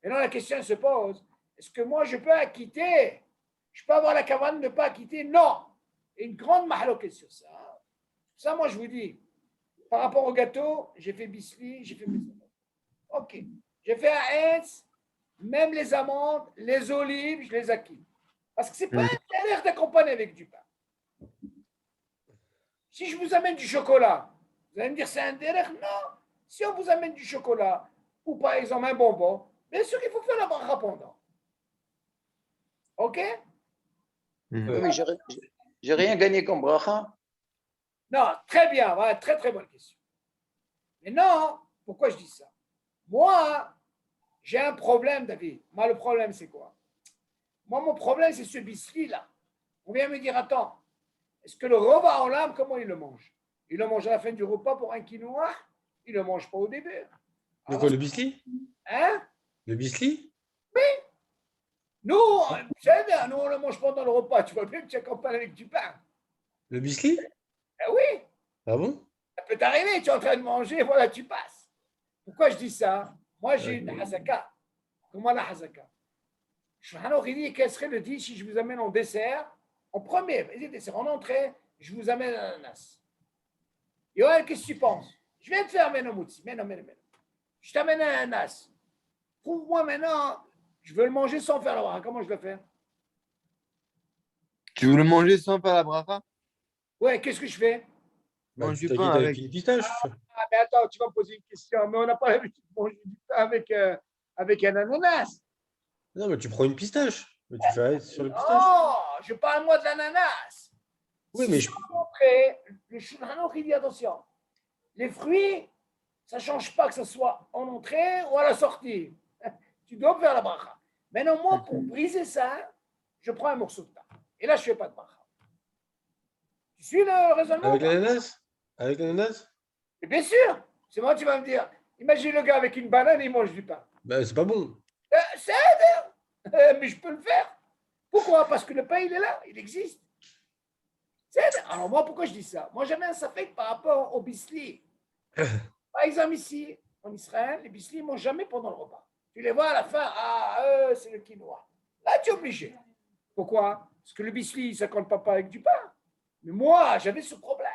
Et là, la question se pose, est-ce que moi je peux acquitter? Je peux avoir la cavane de ne pas acquitter? Non. Et une grande mahaloquette sur ça. Ça, moi, je vous dis, par rapport au gâteau, j'ai fait bisli, j'ai fait mes. OK. J'ai fait un Heinz, même les amandes, les olives, je les acquitte. Parce que ce n'est pas un l'air d'accompagner avec du pain. Si je vous amène du chocolat, vous allez me dire c'est un derrière? Non. Si on vous amène du chocolat, ou par exemple un bonbon, bien sûr qu'il faut faire la bracha pendant. OK? Oui, mais j'ai rien gagné comme bracha. Non, très bien, voilà, très très bonne question. Mais non, pourquoi je dis ça? Moi, j'ai un problème, David. Moi, le problème, c'est quoi? Moi, mon problème, c'est ce biscuit-là. On vient me dire, attends, est-ce que le repas en lame, comment il le mange? Il le mange à la fin du repas pour un quinoa? Il ne le mange pas au début. De quoi, le bisli? Hein? Le bisli? Nous, on ne le mange pas dans le repas. Tu vois bien que tu accompagnes avec du pain. Le bisli? Eh oui, Ah bon? ça peut t'arriver, tu es en train de manger, voilà, tu passes. Pourquoi je dis ça? Moi, j'ai une hazaka. Comment la hazaka? Je dis, quel serait le dit si je vous amène en dessert, en premier, dessert, en entrée, je vous amène un ananas. Yoel, qu'est-ce que tu penses? Je viens de faire Menomutsi. Je t'amène un ananas. Trouve-moi maintenant, je veux le manger sans faire la bracha. Comment je le fais? Tu veux le manger sans faire la bracha? Ouais, qu'est-ce que je fais? Mange Tu du t'inquiètes pain avec. une pistache. Ah, mais attends, tu vas me poser une question. Mais on n'a pas l'habitude de manger du pain avec un ananas. Non, mais tu prends une pistache. Mais tu fais sur le pistache. Non, je parle moi de l'ananas. Oui, Si mais je peux montrer, le Shulchan Aruch, il dit attention. Les fruits, ça ne change pas que ce soit en entrée ou à la sortie. Tu dois faire la bracha. Maintenant, moi, pour briser ça, je prends un morceau de pain. Et là, je ne fais pas de bracha. Tu suis le raisonnement? Avec l'ananas? Avec l'ananas? Mais bien sûr. C'est moi, tu vas me dire. Imagine le gars avec une banane et il mange du pain. Ben, c'est pas bon. C'est mais je peux le faire. Pourquoi? Parce que le pain, il est là, il existe. Alors moi, pourquoi je dis ça? Moi, j'avais un safek par rapport au bisli. Par exemple, ici, en Israël, les bislis ne mangent jamais pendant le repas. Tu les vois à la fin, c'est le quinoa. Là, tu es obligé. Pourquoi? Parce que le bisli, ça ne compte pas avec du pain. Mais moi, j'avais ce problème.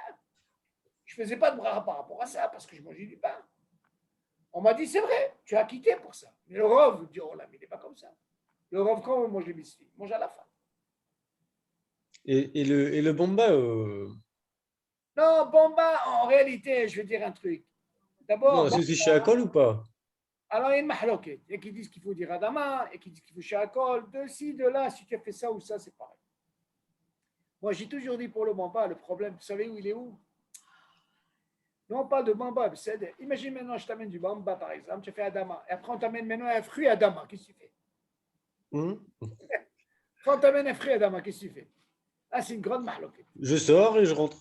je ne faisais pas de bracha par rapport à ça parce que je mangeais du pain. On m'a dit, c'est vrai, tu as quitté pour ça. Mais le Rov dit, oh là, mais il n'est pas comme ça. Le Rov, quand on mange les biscuits, il mange à la fin. Et le bomba, Non, Bomba, en réalité, je vais dire un truc. D'abord, non, c'est chez Akol ou pas? alors il y a une mahloket. Il y a qui disent qu'il faut dire Adama, et qui disent qu'il faut Shakol. De ci, de là, si tu as fait ça ou ça, c'est pareil. Moi, j'ai toujours dit pour le Bamba, le problème, vous savez où il est où? Nous, on parle de Bamba. Imagine maintenant, je t'amène du Bamba, par exemple, tu fais Adama. Et après, on t'amène maintenant un fruit Adama. Qu'est-ce que tu fais? Quand on t'amène un fruit Adama, qu'est-ce que tu fais? Ah, c'est une grande mahloket. Je sors et je rentre.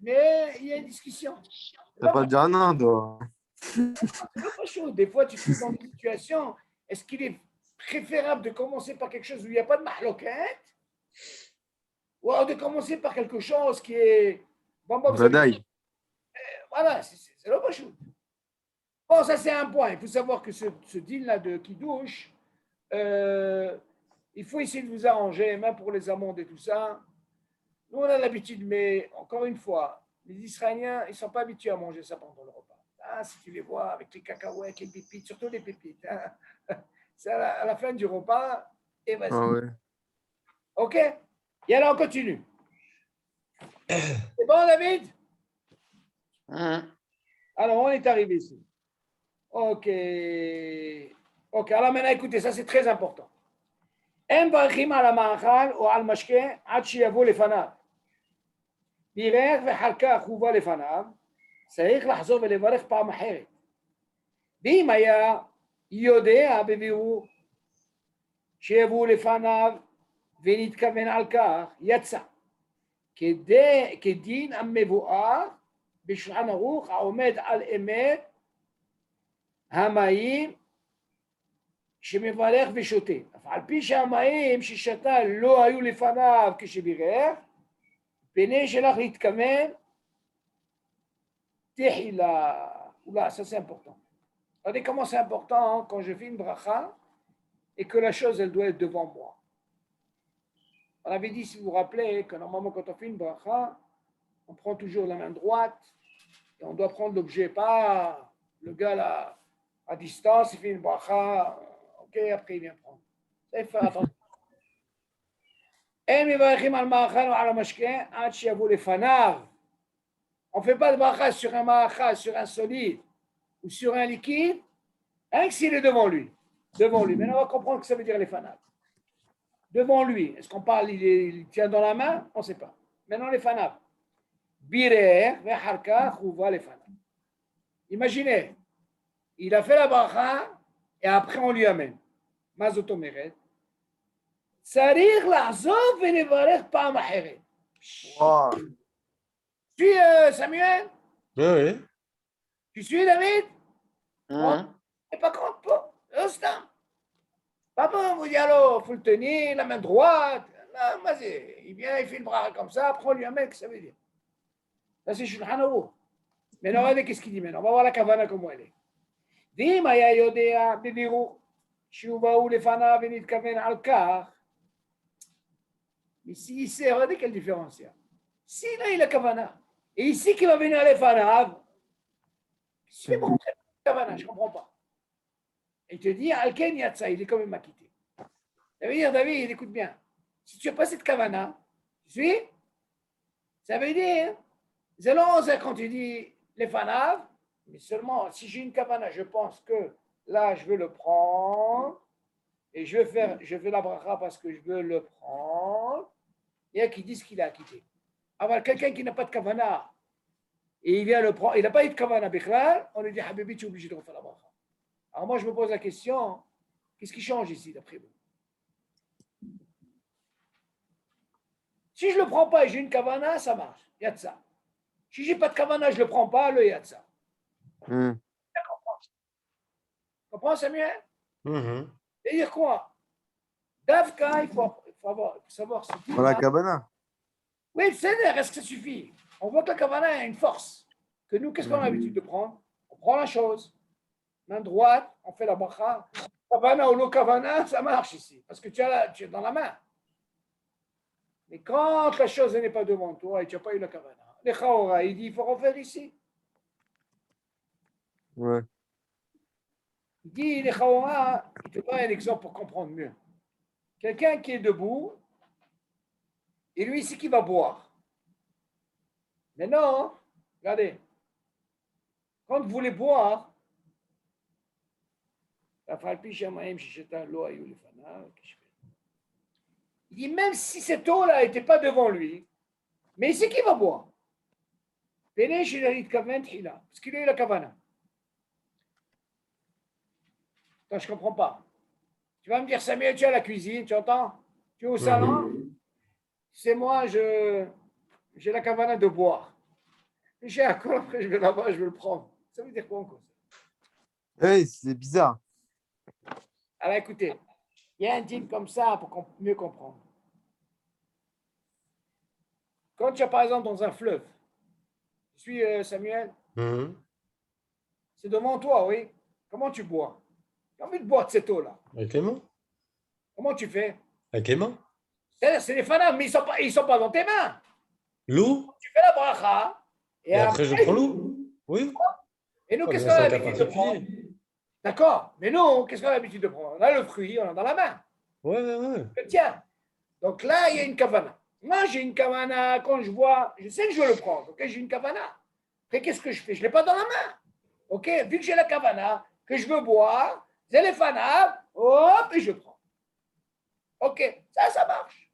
Mais il y a une discussion. T'as pas de dire non, toi. C'est pas chaud. Des fois, tu te trouves dans une situation. Est-ce qu'il est préférable de commencer par quelque chose où il n'y a pas de mahloket? Ou alors de commencer par quelque chose qui est. Bon, vous savez, Vadaï. voilà, c'est le shoot. Bon, ça, c'est un point. Il faut savoir que ce deal-là de Kidouche, il faut essayer de vous arranger, même pour les amandes et tout ça. Nous, on a l'habitude, mais encore une fois, les Israéliens, ils ne sont pas habitués à manger ça pendant le repas. Ah, si tu les vois avec les cacahuètes, les pépites, surtout les pépites, hein. C'est à la fin du repas, et vas-y. Ah ouais. OK? Et alors, on continue. C'est bon, David? Alors, on est arrivé ici. OK. OK, alors maintenant, écoutez, ça, c'est très important. En מברכים על המאכל או על משקה עד שיבוא לפניו. בירך ואחר כך הובא לפניו, צריך לחזור ולברך פעם אחרת. ואם היה יודע בבירור שיבוא לפניו ונתכוון על כך, יצא. כדין המבואר בשולחן ערוך העומד על אמת המים שמברך ושותה. אף על פי שהמים ששתה לא היו לפניו כשבירך, פני שלך להתכוון תחילה. Oula, ça c'est important. Regardez comment c'est important quand je fais une bracha et que la chose elle doit être devant moi. On avait dit, si vous vous rappelez, que normalement quand on fait une bracha, on prend toujours la main droite et on doit prendre l'objet, pas le gars là à distance, il fait une bracha, ok, après il vient prendre. Ça, il faut faire attention. On ne fait pas de bracha sur un maacha, sur un solide ou sur un liquide, rien que s'il est devant lui. Devant lui. Maintenant, on va comprendre ce que ça veut dire les fanav. Devant lui. Est-ce qu'on parle, il tient dans la main? On ne sait pas. Maintenant, les fanav. Birer, veharka, chouva, les fanav. Imaginez, il a fait la bracha et après on lui amène. Mazotomeret. Sarir lahzov venevarech pa'am acheret. Wow. Tu suis Samuel? Oui. Tu suis David? Et pas contre, pas. Papa, on vous dit alors, il faut le tenir, la main droite. Non, vas-y. Il vient, il fait une bracha comme ça, après on lui amène, qu'est-ce que ça veut dire? Ça, c'est Shulchan Aruch. Mais regardez qu'est-ce qu'il dit maintenant. On va voir la kavana comment elle est. ואם היה יודע בבירור שיובאו לפניו ונתכוון על כך, ici, ici, regardez quelle différence il y a. Si là, il a kavana, et ici qui va venir les fanav, c'est bon, kavana, je ne comprends pas. Et il te dit, Alken Yatsa, il est quand même acquitté. Ça veut dire, David, écoute bien, si tu n'as pas cette kavana, tu suis? Ça veut dire, selon ça, quand tu dis les fanav, mais seulement si j'ai une kavana, je pense que là, je veux le prendre et je fais la bracha parce que je veux le prendre. Il y a qui disent qu'il est acquitté. Alors, quelqu'un qui n'a pas de kavana et il vient le prendre, il n'a pas eu de kavana bichlal, on lui dit, Habibi, tu es obligé de refaire la bracha. Alors, moi, je me pose la question, qu'est-ce qui change ici, d'après vous? Si je ne le prends pas et j'ai une kavana, ça marche. Il y a de ça. Si je n'ai pas de kavana, je ne le prends pas, il y a de ça. Tu comprends, Samuel? C'est-à-dire quoi? Davka, il faut savoir ce qui. Voilà, Cabana. Oui, c'est est-ce que ça suffit? On voit que la kavana a une force. Que nous, qu'est-ce qu'on a l'habitude de prendre? On prend la chose. Main droite, on fait la bracha. Kavana ou lo kavana, ça marche ici. Parce que tu es dans la main. Mais quand la chose n'est pas devant toi et tu n'as pas eu la kavana, les chaora, il dit il faut refaire ici. Ouais. Il dit les chaora, il te donne un exemple pour comprendre mieux. Quelqu'un qui est debout, et lui, c'est qui va boire. Mais non, regardez, quand vous voulez boire, il dit même si cette eau-là n'était pas devant lui, mais c'est qui va boire. Parce qu'il a eu la kavana. Attends, je ne comprends pas. Tu vas me dire, Samuel, tu es à la cuisine, tu entends? Tu es au salon? C'est moi, j'ai la kavana de boire. J'ai un coup, après je vais là-bas, je vais le prendre. Ça veut dire quoi encore? Hey, c'est bizarre. Alors écoutez, il y a un dîme comme ça pour mieux comprendre. Quand tu es par exemple dans un fleuve, tu suis Samuel, c'est devant toi, oui. Comment tu bois? Tu as envie de boire de cette eau-là. Avec les mains. Comment tu fais? Avec les mains. C'est les fanats, mais ils ne sont pas dans tes mains. L'eau. Tu fais la bracha. Et après, je prends l'eau. Oui. Et nous, Oh, qu'est-ce mais qu'on a c'est un cas l'habitude de prendre? particulier. D'accord, mais nous, qu'est-ce qu'on a l'habitude de prendre? On a le fruit, on a dans la main. Ouais. Tiens. Donc là, il y a une kavana. Moi, j'ai une kavana, quand je vois, je sais que je vais le prendre. Ok, j'ai une kavana. Après, qu'est-ce que je fais? Je ne l'ai pas dans la main. Ok, vu que j'ai la kavana, que je veux boire, c'est les fanats, hop, et je prends. Ok, ça marche.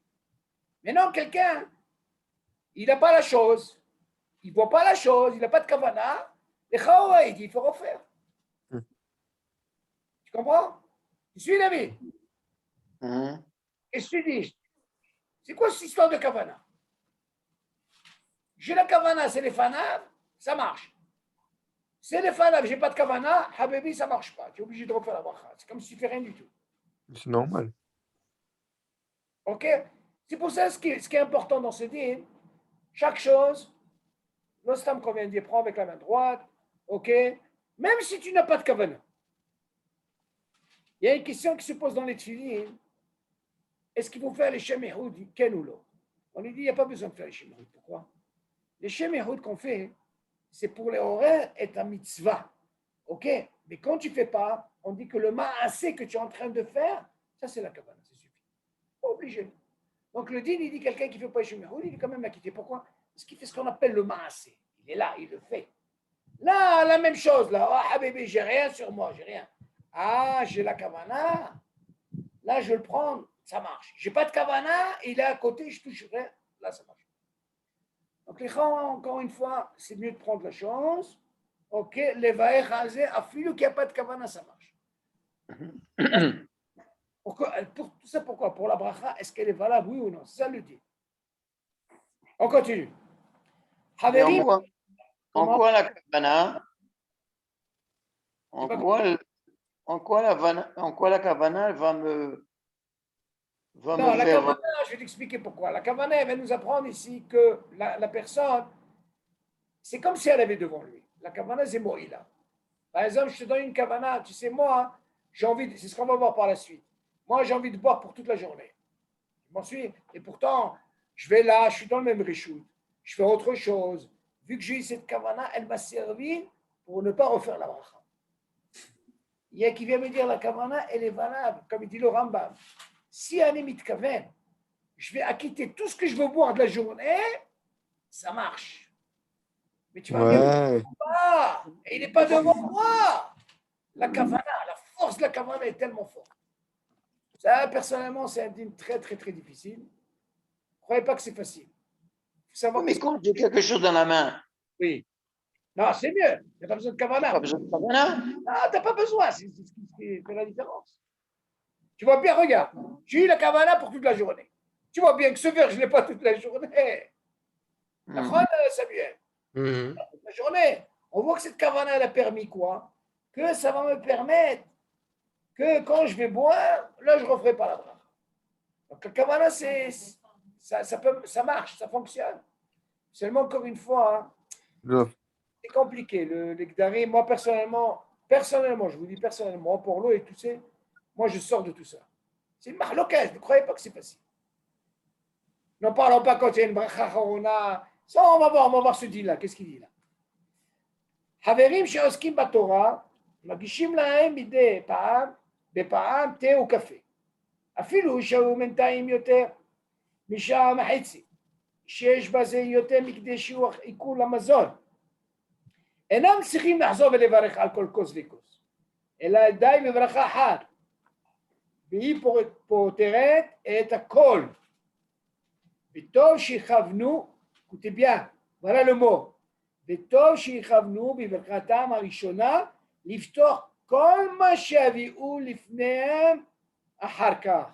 Maintenant, quelqu'un, il n'a pas la chose, il ne voit pas la chose, il n'a pas de kavana, les chaoua, il dit, il faut refaire. Tu comprends? Tu suis l'avis? Et je te dis, c'est quoi cette histoire de kavana? J'ai la kavana, c'est les fanats, ça marche. C'est les fanats, j'ai pas de kavana, habibi, ça marche pas. Tu es obligé de refaire la bracha. C'est comme si tu fais rien du tout. C'est normal. Ok? C'est pour ça ce qui est important dans ce dîme, chaque chose, l'ostam qu'on vient de dire, prends avec la main droite, ok? Même si tu n'as pas de kavana. Il y a une question qui se pose dans les tefillin. Est-ce qu'il faut faire les Shem Ehud, ken ou non? On lui dit, il n'y a pas besoin de faire les Shem Ehud. Pourquoi? Les Shem Ehud qu'on fait, c'est pour les horaires et ta mitzvah. Ok? Mais quand tu ne fais pas, on dit que le ma'asé que tu es en train de faire, ça c'est la kavana, ça suffit. Pas obligé. Donc le din, il dit quelqu'un qui ne fait pas les Shem Ehud, il est quand même acquitté. Pourquoi? Parce qu'il fait ce qu'on appelle le ma'asé. Il est là, il le fait. Là, la même chose, là. Ah, bébé, j'ai rien sur moi, j'ai rien. Ah, j'ai la kavana. Là, je vais le prendre, ça marche. J'ai pas de kavana, il est à côté, je touche rien. Là, ça marche. Donc, les gens, encore une fois, c'est mieux de prendre la chose. Ok, les vaïr hazé, afilou qu'il n'y a pas de kavana, ça marche. Pour tout ça, pourquoi? Pour la bracha, est-ce qu'elle est valable, oui ou non? C'est ça le dit. On continue. Et Haverim, en quoi la kavana, en quoi la kavana va me non, la faire. kavana, je vais t'expliquer pourquoi. La kavana, elle va nous apprendre ici que la personne, c'est comme si elle avait devant lui. La kavana, c'est Moïla. Par exemple, je te donne une kavana, tu sais, moi, j'ai envie, c'est ce qu'on va voir par la suite. Moi, j'ai envie de boire pour toute la journée. Je m'en suis, et pourtant, je vais là, je suis dans le même réchoute, je fais autre chose. Vu que j'ai eu cette kavana, elle m'a servi pour ne pas refaire la bracha. Il y a qui vient me dire la kavana, elle est valable, comme il dit le Rambam. Si un émit kaven, je vais acquitter tout ce que je veux boire de la journée, ça marche. Mais tu vas me dire, et il n'est pas devant moi. La kavana, la force de la kavana est tellement forte. Ça, personnellement, c'est un dîme très, très, très difficile. Ne croyez pas que c'est facile. Faut savoir Mais quand j'ai quelque chose dans la main, oui. Non, c'est mieux. Il n'y a pas besoin de kavana. pas besoin de kavana. Non, tu n'as pas besoin. C'est ce qui fait la différence. Tu vois bien, regarde. J'ai eu la kavana pour toute la journée. Tu vois bien que ce verre, je ne l'ai pas toute la journée. Samuel. Toute la journée. On voit que cette kavana, elle a permis quoi? Que ça va me permettre que quand je vais boire, là, je ne referai pas la bracha. Donc, la kavana, ça marche, ça fonctionne. Seulement, encore une fois, hein, c'est compliqué. Les Gdarim, moi, personnellement, je vous dis personnellement, pour l'eau et tout ça, moi, je sors de tout ça. C'est une marloquage, ne croyez pas que c'est facile. N'en parlons pas quand il y a une bracha charona. Ça, on va voir ce dit-là. Qu'est-ce qu'il dit là? חברים שעוסקים בתורה, מגישים להם מדי פעם, בפעם תה או קפה. אפילו שהוא בינתיים יותר משעה וחצי, שיש בזה יותר מכדי שהוא עיקול למזון. אינם צריכים לחזור ולברך על כל כוס וכוס, אלא די בברכה אחת, והיא פותרת את הכל. וטוב שיכוונו, écoutez bien, voilà le mot, וטוב שיכוונו בברכתם הראשונה לפתוח כל מה שהביאו לפניהם אחר כך.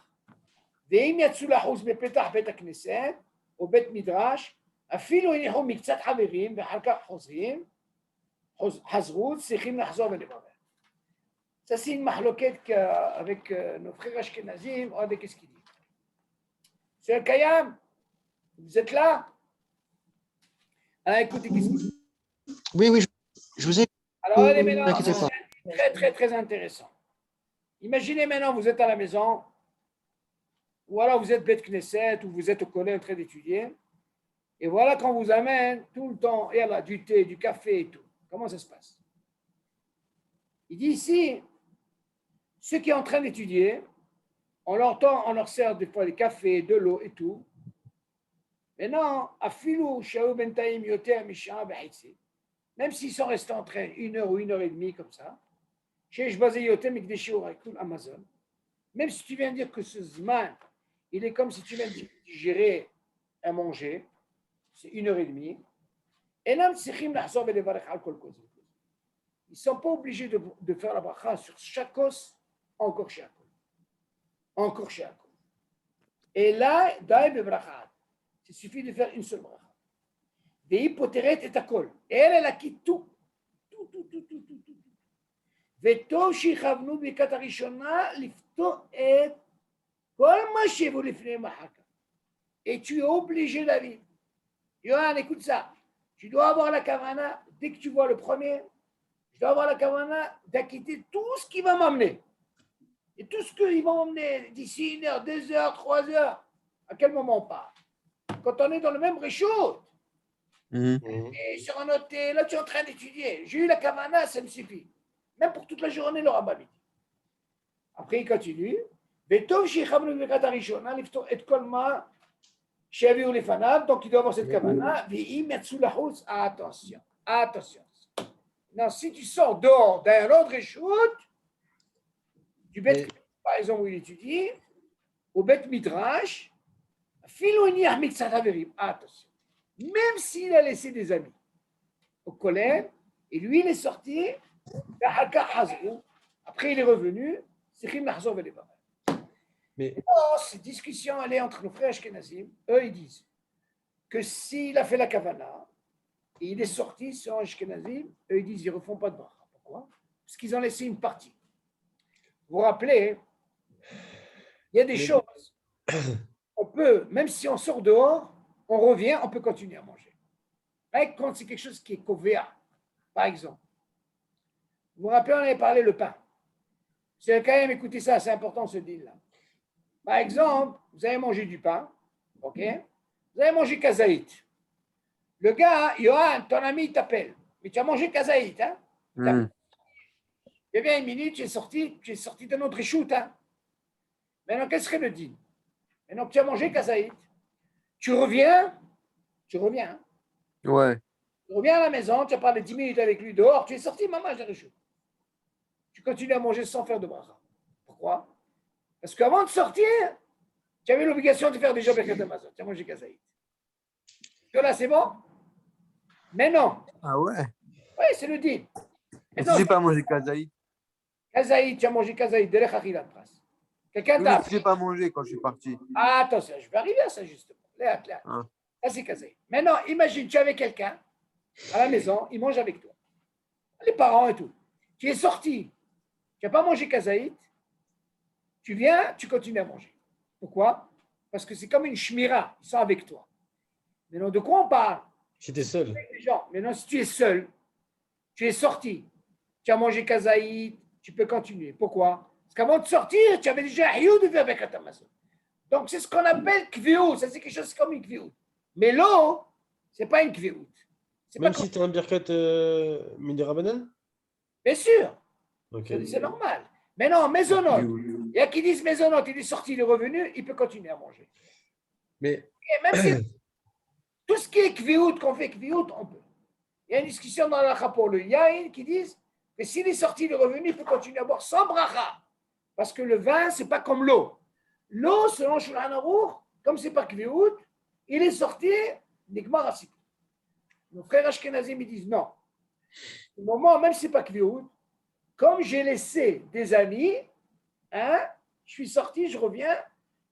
ואם יצאו לחוץ בפתח בית הכנסת או בית מדרש, אפילו הניחו מקצת חברים ואחר כך חזרו, צריכים לחזור ולברך. Ça, c'est une mahloquette avec nos frères ashkénazim. Regardez qu'est-ce qu'il dit. C'est le Kayam. Vous êtes là? Alors, écoutez, qu'est-ce qu'il dit. Oui, oui, je vous ai. Alors, allez, maintenant, N'inquiétez pas. c'est très, très, très intéressant. Imaginez maintenant, vous êtes à la maison, ou alors vous êtes bête Knesset, ou vous êtes au collège en train d'étudier, et voilà qu'on vous amène tout le temps, et là, du thé, du café et tout. Comment ça se passe? Il dit ici, ceux qui sont en train d'étudier, on leur sert des fois des cafés, de l'eau et tout. Mais non, même s'ils sont restés en train 1 heure ou 1 heure et demie comme ça, Amazon, même si tu viens de dire que ce zman, il est comme si tu viens de digérer à manger, c'est 1 heure et demie, ils ne sont pas obligés de faire la bracha sur chaque os, encore chaque os. Encore chaque os. Et là, il suffit de faire une seule bracha. והיפותרת את הכל. אלא להגיד tout. וטוב שיכוונו ברכת הראשונה לפתור את כל מה שהביאו לפניהם אחר כך. Et tu es obligé, David. Yohan, écoute ça. Tu dois avoir la kavana, dès que tu vois le premier, je dois avoir la kavana d'acquitter tout ce qui va m'amener. Et tout ce qu'ils vont m'emmener d'ici 1 heure, 2 heures, 3 heures, à quel moment on part? Quand on est dans le même réchaud, et sur un hôtel, là tu es en train d'étudier, j'ai eu la kavana, ça me suffit. Même pour toute la journée, le rabbin dit. Après, il continue. וטוב שיכוונו בברכת הראשונה לפתור את כל מה שהביאו לפניו, donc il doit avoir cette kavana, ואם יצאו לחוץ, attention. Non, si tu sors dehors d'un autre réchaud, du bête, par exemple, où il étudie, au bête midrash, attention. Même s'il a laissé des amis au collège, et lui, il est sorti, après il est revenu, mais cette discussion, elle est entre nos frères ashkénazim. Eux, ils disent que s'il a fait la kavana, et il est sorti sur ashkénazim, eux, ils disent qu'ils ne refont pas de bracha. Pourquoi? Parce qu'ils ont laissé une partie. Vous vous rappelez, il y a des choses, on peut, même si on sort dehors, on revient, on peut continuer à manger. Mais quand c'est quelque chose qui est covéa, par exemple, vous vous rappelez, on avait parlé le pain. C'est quand même, écoutez ça, c'est important ce deal-là. Par exemple, vous avez mangé du pain, ok? Vous avez mangé kazaït. Le gars, Johan, ton ami, il t'appelle. Mais tu as mangé kazaït, hein? Eh bien, 1 minute, tu es sorti de notre échoute, hein? Maintenant, quel serait le deal? Maintenant que tu as mangé kazaït, tu reviens, hein? Ouais. Tu reviens à la maison, tu as parlé 10 minutes avec lui dehors, tu es sorti, maman, j'ai réchaud. Tu continues à manger sans faire de bracha. Pourquoi? Parce qu'avant de sortir, tu avais l'obligation de faire déjà Birkat Hamazon. Tu as mangé kazaït. Que là, c'est bon? Mais non. Ah ouais? Oui, c'est le deal. Et si j'ai pas mangé kazaït? Kazaït, tu as mangé kazaït, derech achilat pras. Quelqu'un Oui, t'a mais si j'ai pas mangé quand je suis parti. Ah, attention, je vais arriver à ça justement. Là. Ah. Ça, c'est kazaït. Maintenant, imagine, tu es avec quelqu'un à la maison, il mange avec toi. Les parents et tout. Tu es sorti, tu n'as pas mangé kazaït, tu viens, tu continues à manger. Pourquoi? Parce que c'est comme une shmira, ils sont avec toi. Maintenant, de quoi on parle? Si tu es seul. Les gens. Maintenant, si tu es seul, tu es sorti, tu as mangé kazaït, tu peux continuer. Pourquoi? Parce qu'avant de sortir, tu avais déjà Hiyou de faire Birkat Hamazon. Donc, c'est ce qu'on appelle kviut. Ça, c'est quelque chose comme une kviut. Mais l'eau, ce n'est pas une kviut. Même si tu as un birkat Midirabanan? Bien sûr, Ok. c'est normal. Mais non, mésonote. Il y a qui disent mésonote, il est sorti, il est revenu, il peut continuer à manger. Mais Et même si tout ce qui est kviut, qu'on fait kviut, on peut. Il y a une discussion dans la pour le yain qui disent que s'il est sorti, il est revenu, il peut continuer à boire sans bracha. Parce que le vin, ce n'est pas comme l'eau. L'eau, selon Shulchan Aruch, comme c'est pas kviut, il est sorti, nigmar asik. Nos frères Ashkenazim, ils disent non. Au moment, même si ce n'est pas kviut, comme j'ai laissé des amis, hein, je suis sorti, je reviens,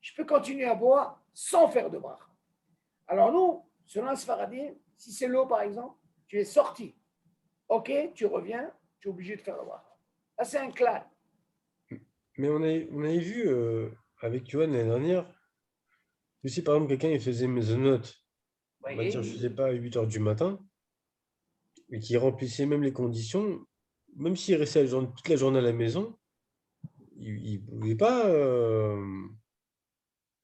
je peux continuer à boire sans faire de bracha. Alors nous, selon le Sfaradim, si c'est l'eau par exemple, tu es sorti, ok, tu reviens, tu es obligé de faire le bracha. Là, c'est un clan. Mais on avait vu avec Johan l'année dernière, si par exemple quelqu'un il faisait mésonote, on va dire, je ne sais pas, à 8 h du matin, et qui remplissait même les conditions, même s'il restait toute la journée à la maison, il ne pouvait pas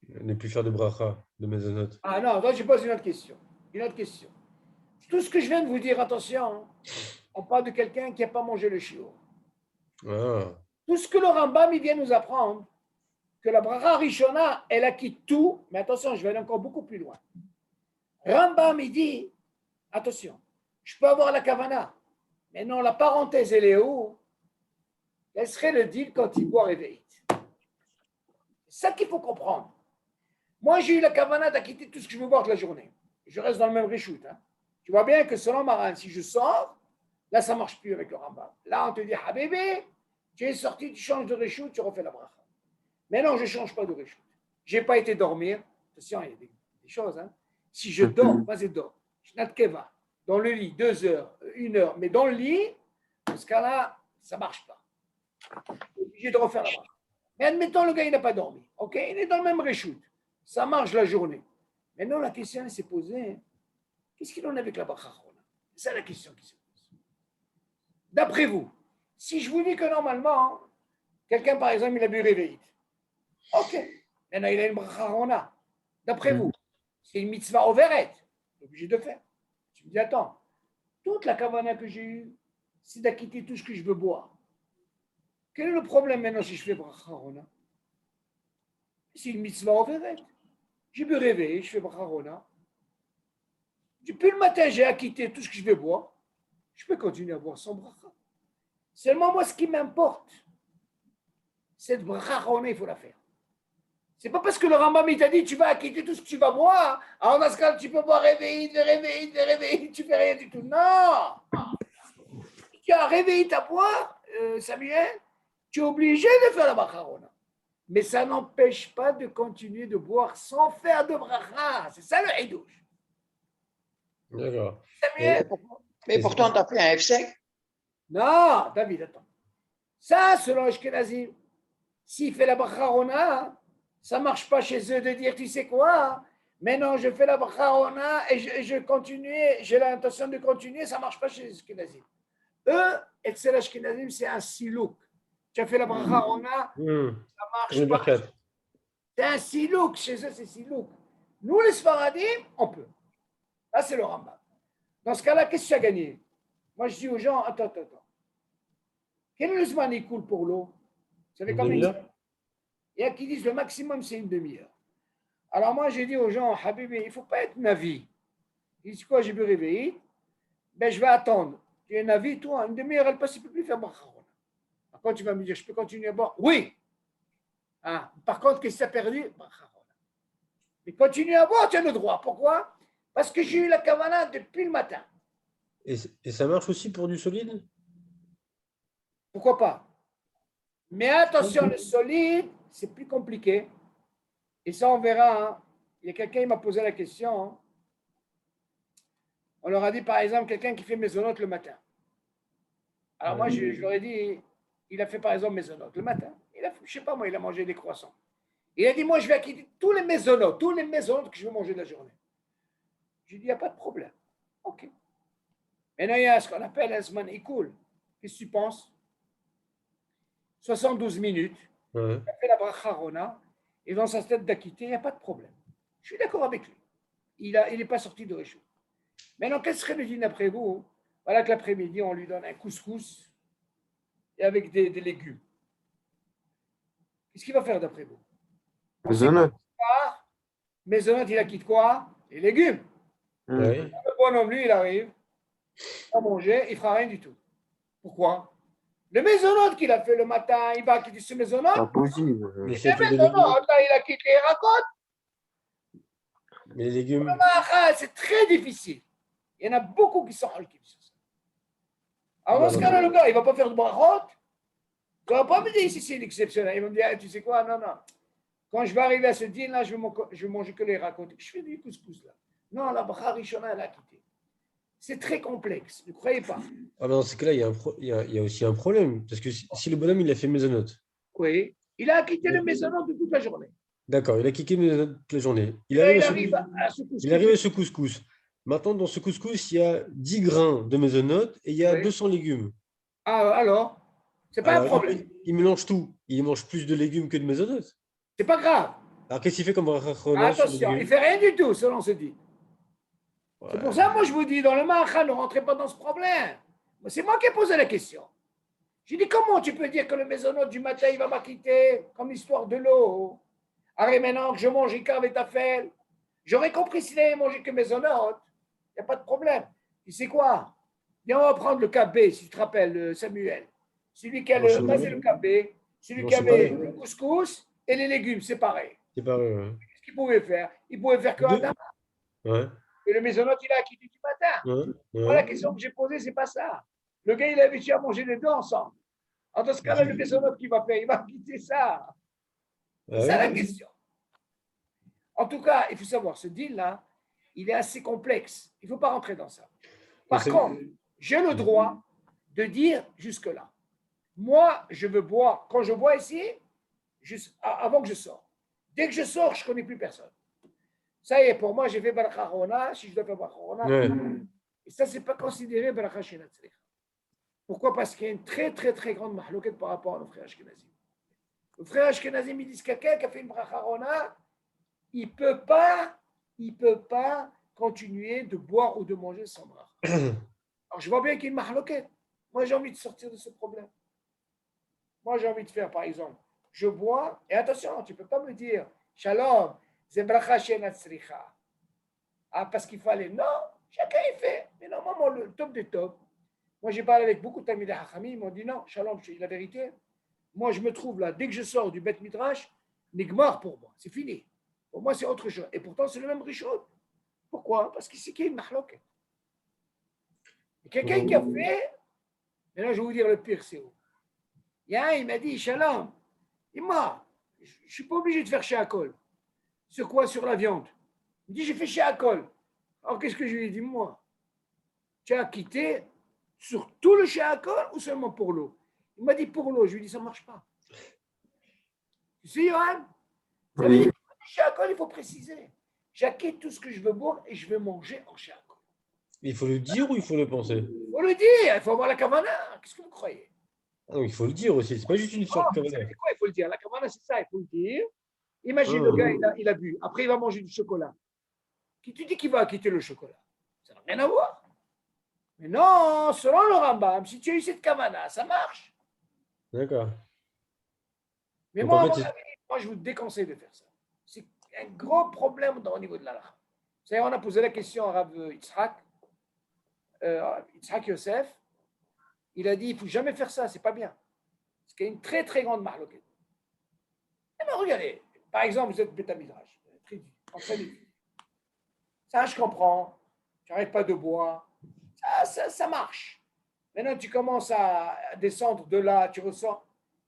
ne plus faire de bracha, de mésonote. Ah non, toi je pose une autre question. Une autre question. Tout ce que je viens de vous dire, attention, hein, on parle de quelqu'un qui n'a pas mangé le shiur. Ah, Tout ce que le Rambam il vient nous apprendre, que la bracha rishona, elle acquitte tout, mais attention, je vais aller encore beaucoup plus loin. Rambam, il dit, attention, je peux avoir la kavana, mais non, la parenthèse, elle est où? Quel serait le deal quand il boit réveillé? C'est ça qu'il faut comprendre. Moi, j'ai eu la kavana d'acquitter tout ce que je veux boire de la journée. Je reste dans le même reshoot. Hein. Tu vois bien que selon Maran, si je sors, là, ça ne marche plus avec le Rambam. Là, on te dit, ah bébé, tu es sorti, tu changes de reshoot, tu refais la bracha. Mais non, je ne change pas de reshoot. Je n'ai pas été dormir. Attention, il y a des choses. Hein. Si je dors, vas-y, dors. Je n'atkeva. Dans le lit, 2 heures, 1 heure. Mais dans le lit, dans ce cas-là, ça ne marche pas. Je suis obligé de refaire la bracha. Mais admettons, le gars, il n'a pas dormi. OK, il est dans le même reshoot. Ça marche la journée. Maintenant, la question s'est posée, qu'est-ce qu'il en a avec la bracha? C'est ça la question qui se pose. D'après vous, si je vous dis que normalement, quelqu'un, par exemple, il a bu réveillé. OK, maintenant, il a une bracha. D'après vous, c'est une mitzvah overet. Il est obligé de faire. Tu me dis, attends, toute la kavana que j'ai eue, c'est d'acquitter tout ce que je veux boire. Quel est le problème maintenant si je fais bracha? C'est une mitzvah overet. J'ai bu réveiller, je fais bracharona. Depuis le matin, j'ai acquitté tout ce que je vais boire. Je peux continuer à boire sans bracha. Seulement, moi, ce qui m'importe, cette bracharona, il faut la faire. C'est pas parce que le Rambam t'a dit tu vas acquitter tout ce que tu vas boire. Alors, dans ce cas, tu peux boire réveiller, tu fais rien du tout. Non! Si tu as réveillé ta boire, Samuel, tu es obligé de faire la bracharona. Mais ça n'empêche pas de continuer de boire sans faire de bracha. C'est ça le hidouche. d'accord. Mais pourtant, tu as fait un F5. Non, David, attends. Ça, selon Ashkenazim, s'il fait la bracharona, ça ne marche pas chez eux de dire, tu sais quoi, mais non, je fais la bracharona et je continue, j'ai l'intention de continuer, ça ne marche pas chez les Ashkenazim. Eux, Etzel Ashkenazim, c'est un silouk. Tu as fait la bracharona, ça marche pas. C'est un silouk, chez eux, c'est silouk. Nous, les Sfaradim, on peut. Là, c'est le Rambam. Dans ce cas-là, qu'est-ce que tu as gagné? Moi, je dis aux gens, attends. Quel est le zman écoule pour l'eau? Vous savez combien? Il y a qui disent le maximum, c'est une demi-heure. Alors moi, j'ai dit aux gens, Habibi, il ne faut pas être navi. Ils disent quoi, j'ai bu réveiller? Ben, je vais attendre. Tu es navi, toi, une demi-heure, elle passe, il ne peut plus faire bracharona. Quand tu vas me dire, je peux continuer à boire? Oui. Ah, par contre, qu'est-ce que tu as perdu? Bracharona. Mais continue à boire, tu as le droit. Pourquoi? Parce que j'ai eu la kavana depuis le matin. Et ça marche aussi pour du solide? Pourquoi pas? Mais attention, le solide, c'est plus compliqué. Et ça, on verra. Hein. Il y a quelqu'un qui m'a posé la question. Hein. On leur a dit, par exemple, quelqu'un qui fait mésonote le matin. Alors moi, je leur ai dit, il a fait par exemple mésonote le matin. Je ne sais pas, moi, il a mangé des croissants. Il a dit, moi, je vais acquitter tous les mésonotes que je vais manger de la journée. J'ai dit, il n'y a pas de problème. OK. Maintenant, il y a ce qu'on appelle un zman ikoul. Qu'est-ce que tu penses? 72 minutes. Il a fait la bracharona. et dans sa tête d'acquitter, il n'y a pas de problème. Je suis d'accord avec lui. Il n'est pas sorti de Réchou. Maintenant, quel serait le dîner d'après vous? Voilà que l'après-midi, on lui donne un couscous et avec des légumes. Qu'est-ce qu'il va faire d'après vous? Maisonnette. Maisonnette, il acquitte quoi? Les légumes. Ouais. Le bonhomme, lui, il arrive à manger, il ne fera rien du tout. Pourquoi? Le maisonnette qu'il a fait le matin, il va acquitter ce Pas maisonnette. possible. Mais Et c'est plus de maisonnette, légumes. là, il a quitté les racottes. Mais les légumes. C'est très difficile. Il y en a beaucoup qui sont halkim sur ça. Alors, dans ce Non, cas-là, le gars, il ne va pas faire de brachot. Il ne va pas me dire si c'est exceptionnel. Il va me dire, tu sais quoi, non. Quand je vais arriver à ce dîner-là, je vais manger que les racottes. Je fais du couscous là. Non, la bracha rishona, elle a quitté. C'est très complexe, ne croyez pas. Ah, dans ce cas-là, il y a aussi un problème. Parce que si le bonhomme, il a fait maisonnote, Oui, il a quitté le maisonnant de toute la journée. d'accord, il a kické maisonnote toute la journée. Et là, il arrive à ce couscous. Il arrive à ce couscous. Maintenant, dans ce couscous, il y a 10 grains de maisonnote et il y a Oui. 200 légumes. Ah, alors, c'est pas un Alors, problème. il mélange tout. Il mange plus de légumes que de maisonnote. C'est pas grave. Alors, qu'est-ce qu'il fait comme rachona sur les Attention, il ne légumes? fait rien du tout, selon ce dit. C'est Ouais. pour ça, moi, je vous dis, dans le Mahacha, ne rentrez pas dans ce problème. C'est moi qui ai posé la question. J'ai dit, comment tu peux dire que le maisonnote du matin, il va m'acquitter comme l'histoire de l'eau? Arrête maintenant que je mange avec ta fête. J'aurais compris s'il avait mangé que maisonnote. Il n'y a pas de problème. Tu sais quoi? Viens, on va prendre le KB, si tu te rappelles, Samuel. Celui qui a Non, c'est le, pareil. c'est le KB, celui Non, qui c'est avait pareil. le couscous et les légumes, c'est pareil. C'est pas vrai. Ouais. Qu'est-ce qu'il pouvait faire? Il pouvait faire que Deux. Adam. Ouais. Et le maisonnote, il a acquitté du matin. Ouais. Moi, la Ouais. question que j'ai posée, c'est pas ça. Le gars, il a habitué à manger les deux ensemble. En ce cas-là, le maisonnote qui va faire, il va quitter ça. Ah C'est ça ouais. la question. En tout cas, il faut savoir, ce deal-là, il est assez complexe. Il ne faut pas rentrer dans ça. Par C'est- contre, j'ai le droit de dire jusque-là. Moi, je veux boire. Quand je bois ici, avant que je sors. Dès que je sors, je ne connais plus personne. Ça y est, pour moi, j'ai fait Baraka Rona. Si je dois faire Baraka Rona, Ouais. et ça, ce n'est pas considéré Baraka Shenat Tzricha. Pourquoi? Parce qu'il y a une très, très, très grande mahlouquette par rapport à nos frères Ashkenazim. Nos frères Ashkenazim, ils disent que quelqu'un qui a fait une Baraka Rona, il ne peut pas continuer de boire ou de manger sans bracha. Alors, je vois bien qu'il y a une mahlouquette. Moi, j'ai envie de sortir de ce problème. Moi, j'ai envie de faire, par exemple, je bois, et attention, tu ne peux pas me dire, Shalom, c'est bracha shenat tzricha. Ah, parce qu'il fallait. Non, chacun y fait. Mais normalement, le top des tops. Moi, j'ai parlé avec beaucoup de Tamid Hachami, ils m'ont dit non, Shalom, je dis la vérité. Moi, je me trouve là, dès que je sors du Bet Midrash, Nigmar pour moi, c'est fini. Pour moi, c'est autre chose. Et pourtant, c'est le même Rishon. Pourquoi? Parce qu'il sait qu'il y a une mahloquette. Quelqu'un qui a fait, mais là, je vais vous dire le pire, c'est où? Il y a un, il m'a dit, Shalom, je ne suis pas obligé de faire Shakol. Sur quoi? Sur la viande. Il me dit, j'ai fait Shakol. Alors, qu'est-ce que je lui ai dit, moi? Tu as quitté sur tout le Shakol ou seulement pour l'eau? Il m'a dit pour l'eau. Je lui ai dit, ça ne marche pas. Tu sais, Yohan? Ça veut dire que le Shakol, il faut préciser. J'acquitte tout ce que je veux boire et je veux manger en Shakol. Il faut le dire ou il faut le penser? Il faut le dire, il faut avoir la kavana. Qu'est-ce que vous croyez? Ah non, il faut le dire aussi. C'est pas juste une histoire de Vous kavana. savez quoi, il faut le dire. La kavana, c'est ça, il faut le dire. Imagine le gars, il a bu. Après, il va manger du chocolat. Qui tu dis qu'il va quitter le chocolat? Ça n'a rien à voir. Mais non, selon le Rambam, si tu as eu cette kavana, ça marche. D'accord. Mais Donc, moi, en à fait, mon avis, moi, je vous déconseille de faire ça. C'est un gros problème au niveau de l'allah. On a posé la question à Rav Yitzhak Yosef. Il a dit, il ne faut jamais faire ça, c'est pas bien. Parce qu'il y a une très, très grande mahloquette. Eh bien, regardez, par exemple, vous êtes Beth Midrash, ça, je comprends. Tu n'arrêtes pas de boire. Ça marche. Maintenant, tu commences à descendre de là, tu ressens.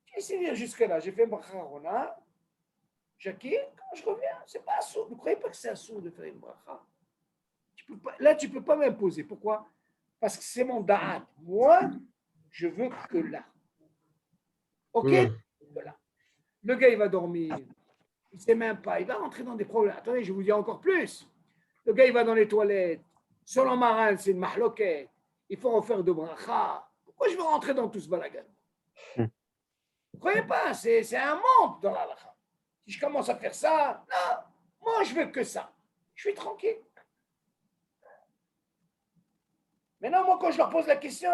J'ai essayé de venir jusque-là. J'ai fait bracha rona. Jackie, quand je reviens, c'est pas assourd. Ne croyez pas que c'est assourd de faire une bracha. Là, tu ne peux pas m'imposer. Pourquoi? Parce que c'est mon da'at. Moi, je veux que là. OK? Que là. Le gars, il va dormir. Il ne sait même pas. Il va rentrer dans des problèmes. Attendez, je vous dis encore plus. Le gars, il va dans les toilettes. Selon Maran, c'est une mahloquette. Il faut en faire de bracha. Pourquoi je veux rentrer dans tout ce balagan? Vous ne croyez pas? C'est un monde dans l'halakha. Si je commence à faire ça, non, moi je veux que ça. Je suis tranquille. Maintenant, moi, quand je leur pose la question,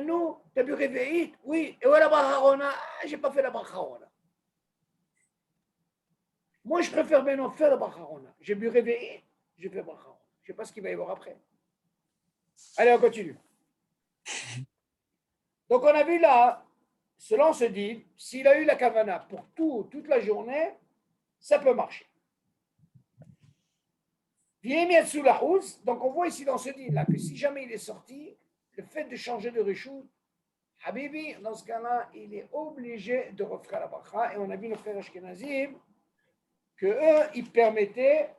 nous, tu as bu réveillé? Oui. Et où est la bracha? Je n'ai pas fait la bracha. Moi, je préfère maintenant faire la bracha. J'ai bu réveillé, j'ai fait la bracha. Je ne sais pas ce qu'il va y avoir après. Allez, on continue. Donc, on a vu là, selon ce dit, s'il a eu la kavana pour toute la journée, ça peut marcher. Donc, on voit ici dans ce dit là que si jamais il est sorti, le fait de changer de reshoot, Habibi, dans ce cas-là, il est obligé de refaire la bracha. Et on a vu nos frères Ashkenazim que eux, ils permettaient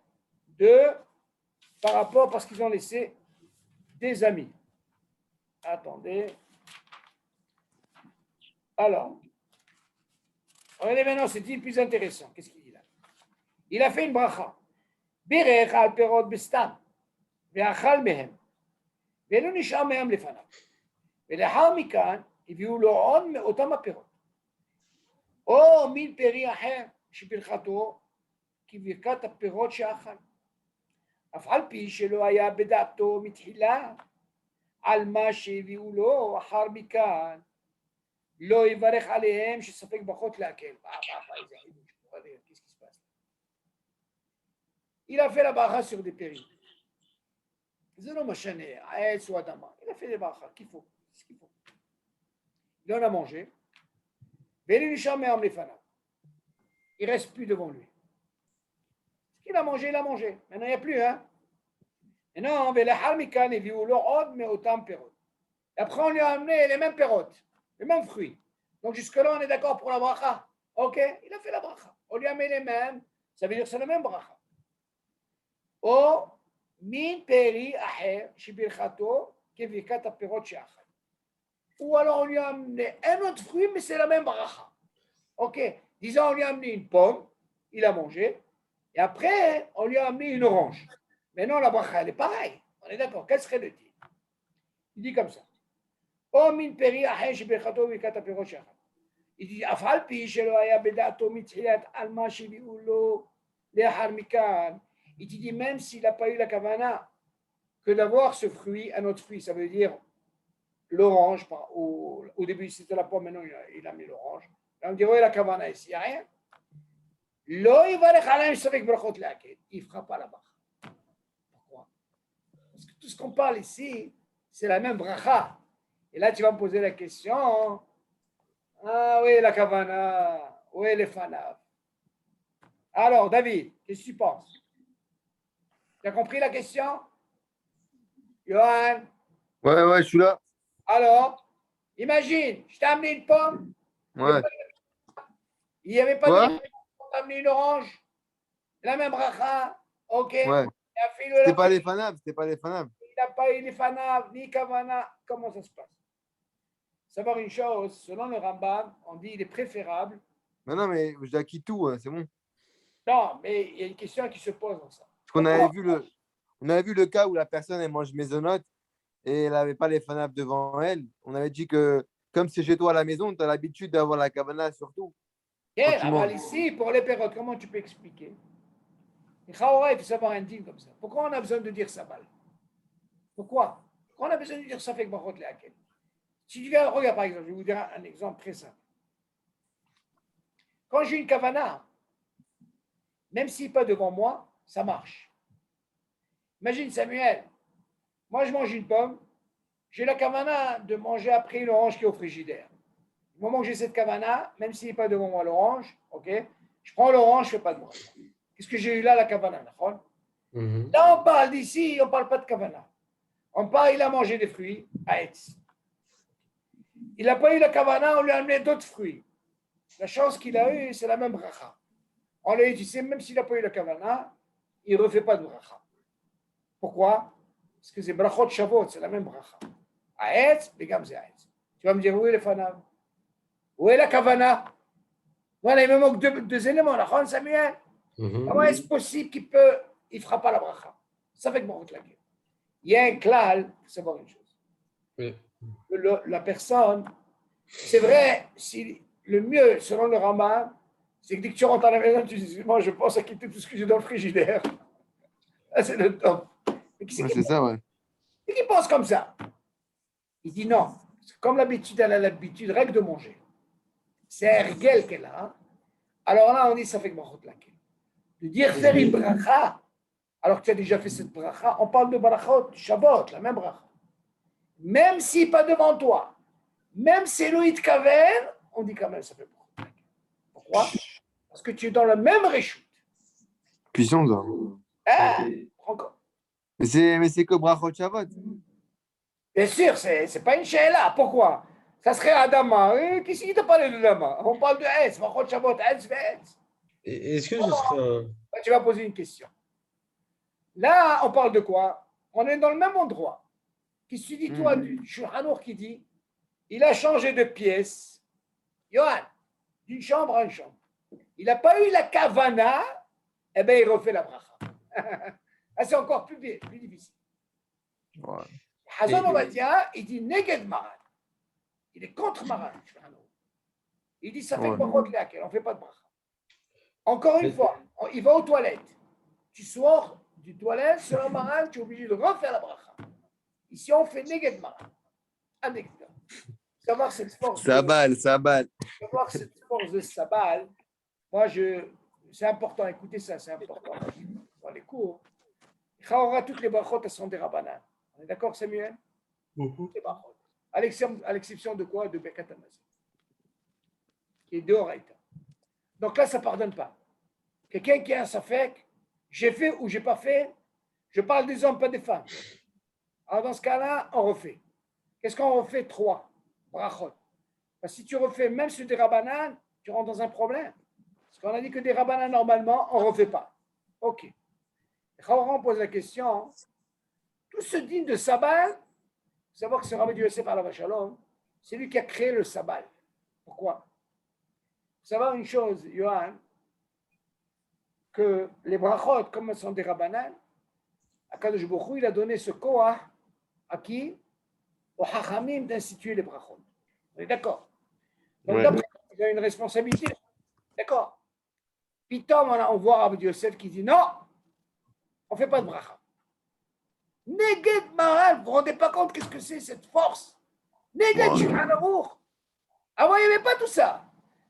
par rapport, parce qu'ils ont laissé des amis. Attendez. Alors, regardez maintenant, c'est le plus intéressant. Qu'est-ce qu'il dit là? Il a fait une bracha. בירך על פירות בסתם, ואכל מהם, ולא נשאר מהם לפניו. ולאחר מכאן הביאו לו עוד מאותם הפירות. או מין פרי אחר שברכתו כברכת הפירות שאכל. אף על פי שלא היה בדעתו מתחילה על מה שהביאו לו אחר מכאן, לא יברך עליהם שספק ברכות להקל. Qu'est-ce qui se passe? Il a fait la bracha sur des péris. Il a fait des brachas qu'il faut. Il en a mangé. Il ne reste plus devant lui. Ce qu'il a mangé, il a mangé. Maintenant, il n'y a plus. Hein? Et non, et après, on lui a amené les mêmes pérotes, les mêmes fruits. Donc, jusque-là, on est d'accord pour la bracha. Ok, il a fait la bracha. On lui a mis les mêmes. Ça veut dire que c'est la même bracha. או מין פרי אחר שברכתו כברכת הפירות שאכל. Ou alors on lui a amené un autre fruit, mais c'est la même bracha. Ok, disons on lui a amené une pomme, il a mangé, et après on lui a amené une orange. Maintenant la bracha elle est pareille, on est d'accord, quel serait le titre? Il dit comme ça. או מין פרי אחר שברכתו כברכת הפירות שאכל. il dit אף על פי שלא היה בדעתו מתחילת על מה שהביאו לו לאחר מכאן. Il dit même s'il n'a pas eu la kavana que d'avoir ce fruit, un autre fruit, ça veut dire l'orange. Au début c'était la pomme, maintenant il a mis l'orange. Là on dit oui la kavana ici, il n'y a rien. Il ne fera pas la bracha. Pourquoi? Parce que tout ce qu'on parle ici, c'est la même bracha. Et là tu vas me poser la question, ah oui la kavana, oui les fanav. Alors David, qu'est-ce que tu penses? Tu as compris la question? Johan? Ouais, je suis là. Alors, imagine, je t'ai amené une pomme. Ouais. Il n'y avait pas Quoi? de je t'ai amené une orange. La même bracha. Ok. Ouais. C'était pas les fanables, c'était pas les fanables. Il n'a pas eu les fanav, ni kavana. Comment ça se passe? Savoir une chose, selon le Rambam, on dit il est préférable. Non, mais je l'acquis tout, c'est bon. Non, mais il y a une question qui se pose dans ça. Parce qu'on avait vu le cas où la personne elle mange maisonnote et elle n'avait pas les fanables devant elle. On avait dit que comme c'est chez toi à la maison, tu as l'habitude d'avoir la kavana surtout. Alors ici, pour les pérotes, comment tu peux expliquer? Il faut savoir un dîme comme ça. Pourquoi on a besoin de dire sabal? Pourquoi on a besoin de dire ça fait que barot les hakel? Si tu viens, regarde par exemple, je vais vous dire un exemple très simple. Quand j'ai une kavana, même s'il n'est pas devant moi, ça marche. Imagine Samuel, moi je mange une pomme, j'ai la kavana de manger après une orange qui est au frigidaire. Au moment que j'ai cette kavana, même s'il n'est pas devant moi l'orange, ok, je prends l'orange, je ne fais pas de moi. Qu'est-ce que j'ai eu là, la kavana? Là, on parle d'ici, on ne parle pas de kavana. On parle, il a mangé des fruits, Aetz. Il n'a pas eu la kavana, on lui a amené d'autres fruits. La chance qu'il a eue, c'est la même bracha. On l'a dit, même s'il n'a pas eu la kavana, il ne refait pas de bracha. Pourquoi? Parce que c'est brachot shavot, c'est la même bracha. Aetz, les gammes, c'est Aetz. Tu vas me dire, où est le fanav? Où est la kavana? Voilà, il me manque deux éléments. La Samuel. Comment est-ce possible qu'il ne fera pas la bracha? Ça fait que bon, il y a un klal, il faut savoir une chose. Oui. La personne, c'est vrai, si le mieux, selon le Rambam, C'est que dès que tu rentres à la maison, tu dis, moi, je pense à quitter tout ce que j'ai dans le frigidaire. Là, c'est le top. Mais qui c'est Ouais, qui, c'est ça, ouais. qui pense comme ça? Il dit non. Comme l'habitude, elle a l'habitude, règle de manger. C'est Ergel qu'elle a. Alors là, on dit, ça fait que brachot laquelle. De dire faire une bracha, alors que tu as déjà fait cette bracha, on parle de brachot, Shabbat, la même bracha. Même si pas devant toi, même si Loïd Kaven, on dit quand même, ça fait brachot laquelle. Pourquoi? Parce que tu es dans le même réchute. Puissant, ça. Ah, encore. Mais c'est que Brachot Shabbat. Bien sûr, c'est pas une she'ela. Pourquoi? Ça serait Adama. Qu'est-ce qui t'a parlé de Adama? On parle de Hetz, brachot Shabbat, Hetz, Hetz. Est-ce que ce serait un... Tu vas poser une question. Là, on parle de quoi? On est dans le même endroit. Qu'est-ce que tu dis, toi, du Shulchan Aruch qui dit, il a changé de pièce, Yohan, d'une chambre à une chambre. Il n'a pas eu la kavana, eh bien, il refait la bracha. Ah, c'est encore plus difficile. Ouais. Hazan Ovadia, il dit Neged Maran. Il est contre Maran. Il dit ça fait Ouais. brachot laquelle, on ne fait pas de bracha. Encore une fois, il va aux toilettes. Tu sors du toilette, selon Maran, tu es obligé de refaire la bracha. Ici, on fait Neged Maran. Avec savoir cette force. Sabal. Savoir cette force de Sabal. Moi, c'est important. Écoutez ça, c'est important. Dans les cours, aura toutes les brachot, elles sont des rabbanan. On est d'accord, Samuel? Les brachot. À l'exception de quoi? De Bekat Hamazon, qui est de Horaïta. Donc là, ça ne pardonne pas. Quelqu'un qui a un safek, j'ai fait ou j'ai pas fait, je parle des hommes, pas des femmes. Alors dans ce cas-là, on refait. Qu'est-ce qu'on refait? 3 brachot. Parce que si tu refais même sur des rabbanan, tu rentres dans un problème. Parce qu'on a dit que des rabbanan, normalement, on ne refait pas. OK. On pose la question, tout ce digne de Sabal, il faut savoir que c'est Rabbi Yosef Alav Shalom, c'est lui qui a créé le Sabal. Pourquoi? Il faut savoir une chose, Yohan, que les brachot, comme ce sont des rabbanan, Akadosh Baruch Hu, il a donné ce koah à qui? Aux hachamim d'instituer les brachot. On est d'accord? Donc, Ouais. d'après, il a une responsabilité. D'accord? Puis, on voit Rabbi Yosef qui dit non, on ne fait pas de bracha. Neged Maral, vous ne vous rendez pas compte qu'est-ce que c'est cette force? Neged Shulchan Aruch. Avant, il n'y avait pas tout ça.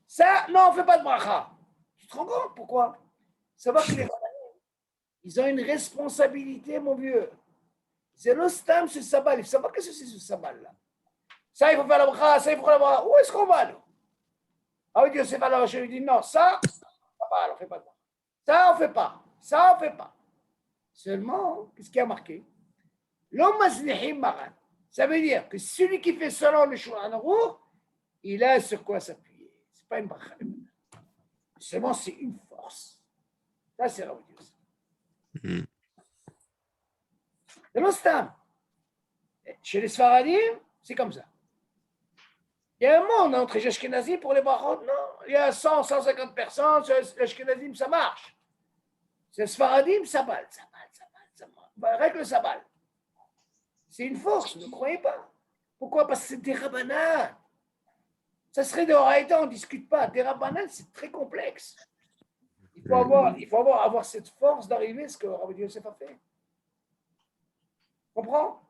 Ça, non, on ne fait pas de bracha. Tu te rends compte pourquoi? Savoir que les rabbanim, ils ont une responsabilité, mon vieux. C'est le stam, ce sabal. Il faut savoir qu'est-ce que c'est ce sabal-là. Ça, il faut faire la bracha, ça, il faut faire la bracha. Où est-ce qu'on va, nous? Ah oui, Dieu, c'est pas la bracha. Il dit non, ça, on ne fait pas de bracha. Ça, on ne fait pas. Ça, on ne fait pas. Seulement, qu'est-ce qui a marqué? L'homme mazlihim maran. Ça veut dire que celui qui fait selon le Shulchan Aruch, il a sur quoi s'appuyer. Ce n'est pas une bracha. Seulement, c'est une force. Ça, c'est Rabbi Yosef. C'est l'ostam. Chez les Sfaradim, c'est comme ça. Il y a un monde entre les Ashkenazim pour les brachot. Non, il y a 100, 150 personnes. Les Ashkenazim, ça marche. C'est les Sfaradim, ça balle. Règle le sabal. C'est une force, ne croyez pas. Pourquoi? Parce que c'est des rabbanan. Ça serait des oraïta, on ne discute pas. Des rabbanan, c'est très complexe. Il faut avoir cette force d'arriver à ce que Rabbi Yosef a fait. Comprends?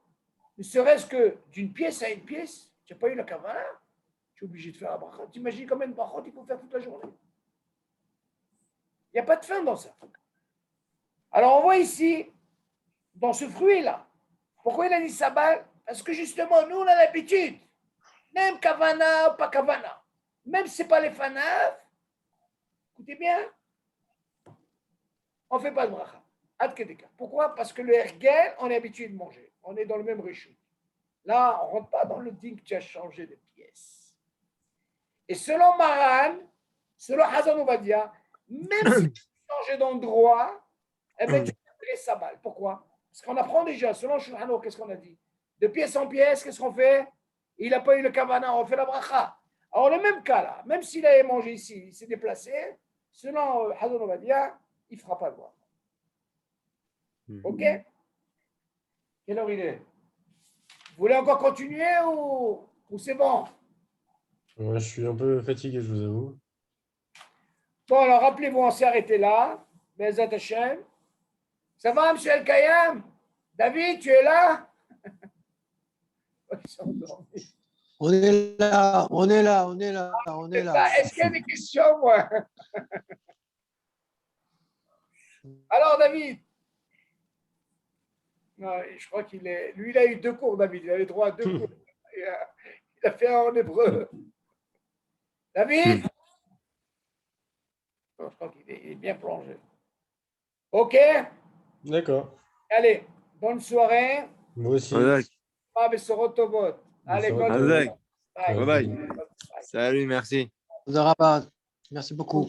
Ne serait-ce que d'une pièce à une pièce, tu n'as pas eu la kavana, tu es obligé de faire la bracha. Tu imagines combien de brachot il faut faire toute la journée? Il n'y a pas de fin dans ça. Alors on voit ici, dans ce fruit-là, pourquoi il a dit sabal? Parce que justement, nous, on a l'habitude, même kavana ou pas kavana, même si ce n'est pas les fanav, écoutez bien, on ne fait pas de bracha. Pourquoi? Parce que le ergel, on est habitué de manger. On est dans le même réchute. Là, on ne rentre pas dans le ding que tu as changé de pièce. Et selon Maran, selon Hazan Ovadia, même si tu changes d'endroit, eh bien, tu fais sabal. Pourquoi? Parce qu'on apprend déjà, selon Shulchan Aruch, qu'est-ce qu'on a dit? De pièce en pièce, qu'est-ce qu'on fait? Il n'a pas eu le kavana, on fait la bracha. Alors, le même cas là, même s'il avait mangé ici, il s'est déplacé, selon Hazan Ovadia, il ne fera pas le bracha. OK? Quelle heure il est? Vous voulez encore continuer ou c'est bon? Ouais, je suis un peu fatigué, je vous avoue. Bon, alors rappelez-vous, on s'est arrêté là. Bezat Hashem. Ça va, M. El Kayam? David, tu es là? Ils sont endormis. On est là, on est là, on est là, on est là. Est-ce qu'il y a des questions, moi? Alors, David. Non, je crois qu'il est. Lui, il a eu 2 cours, David. Il avait droit à 2 cours. Il a fait un en hébreu. David? Je crois qu'il est bien plongé. OK? D'accord. Allez, bonne soirée. Moi aussi. Ah, mais sur Autobot. Allez, Bonsoir. bonne Avec. soirée. Bye bye. Salut, merci. Zarabad. Merci beaucoup.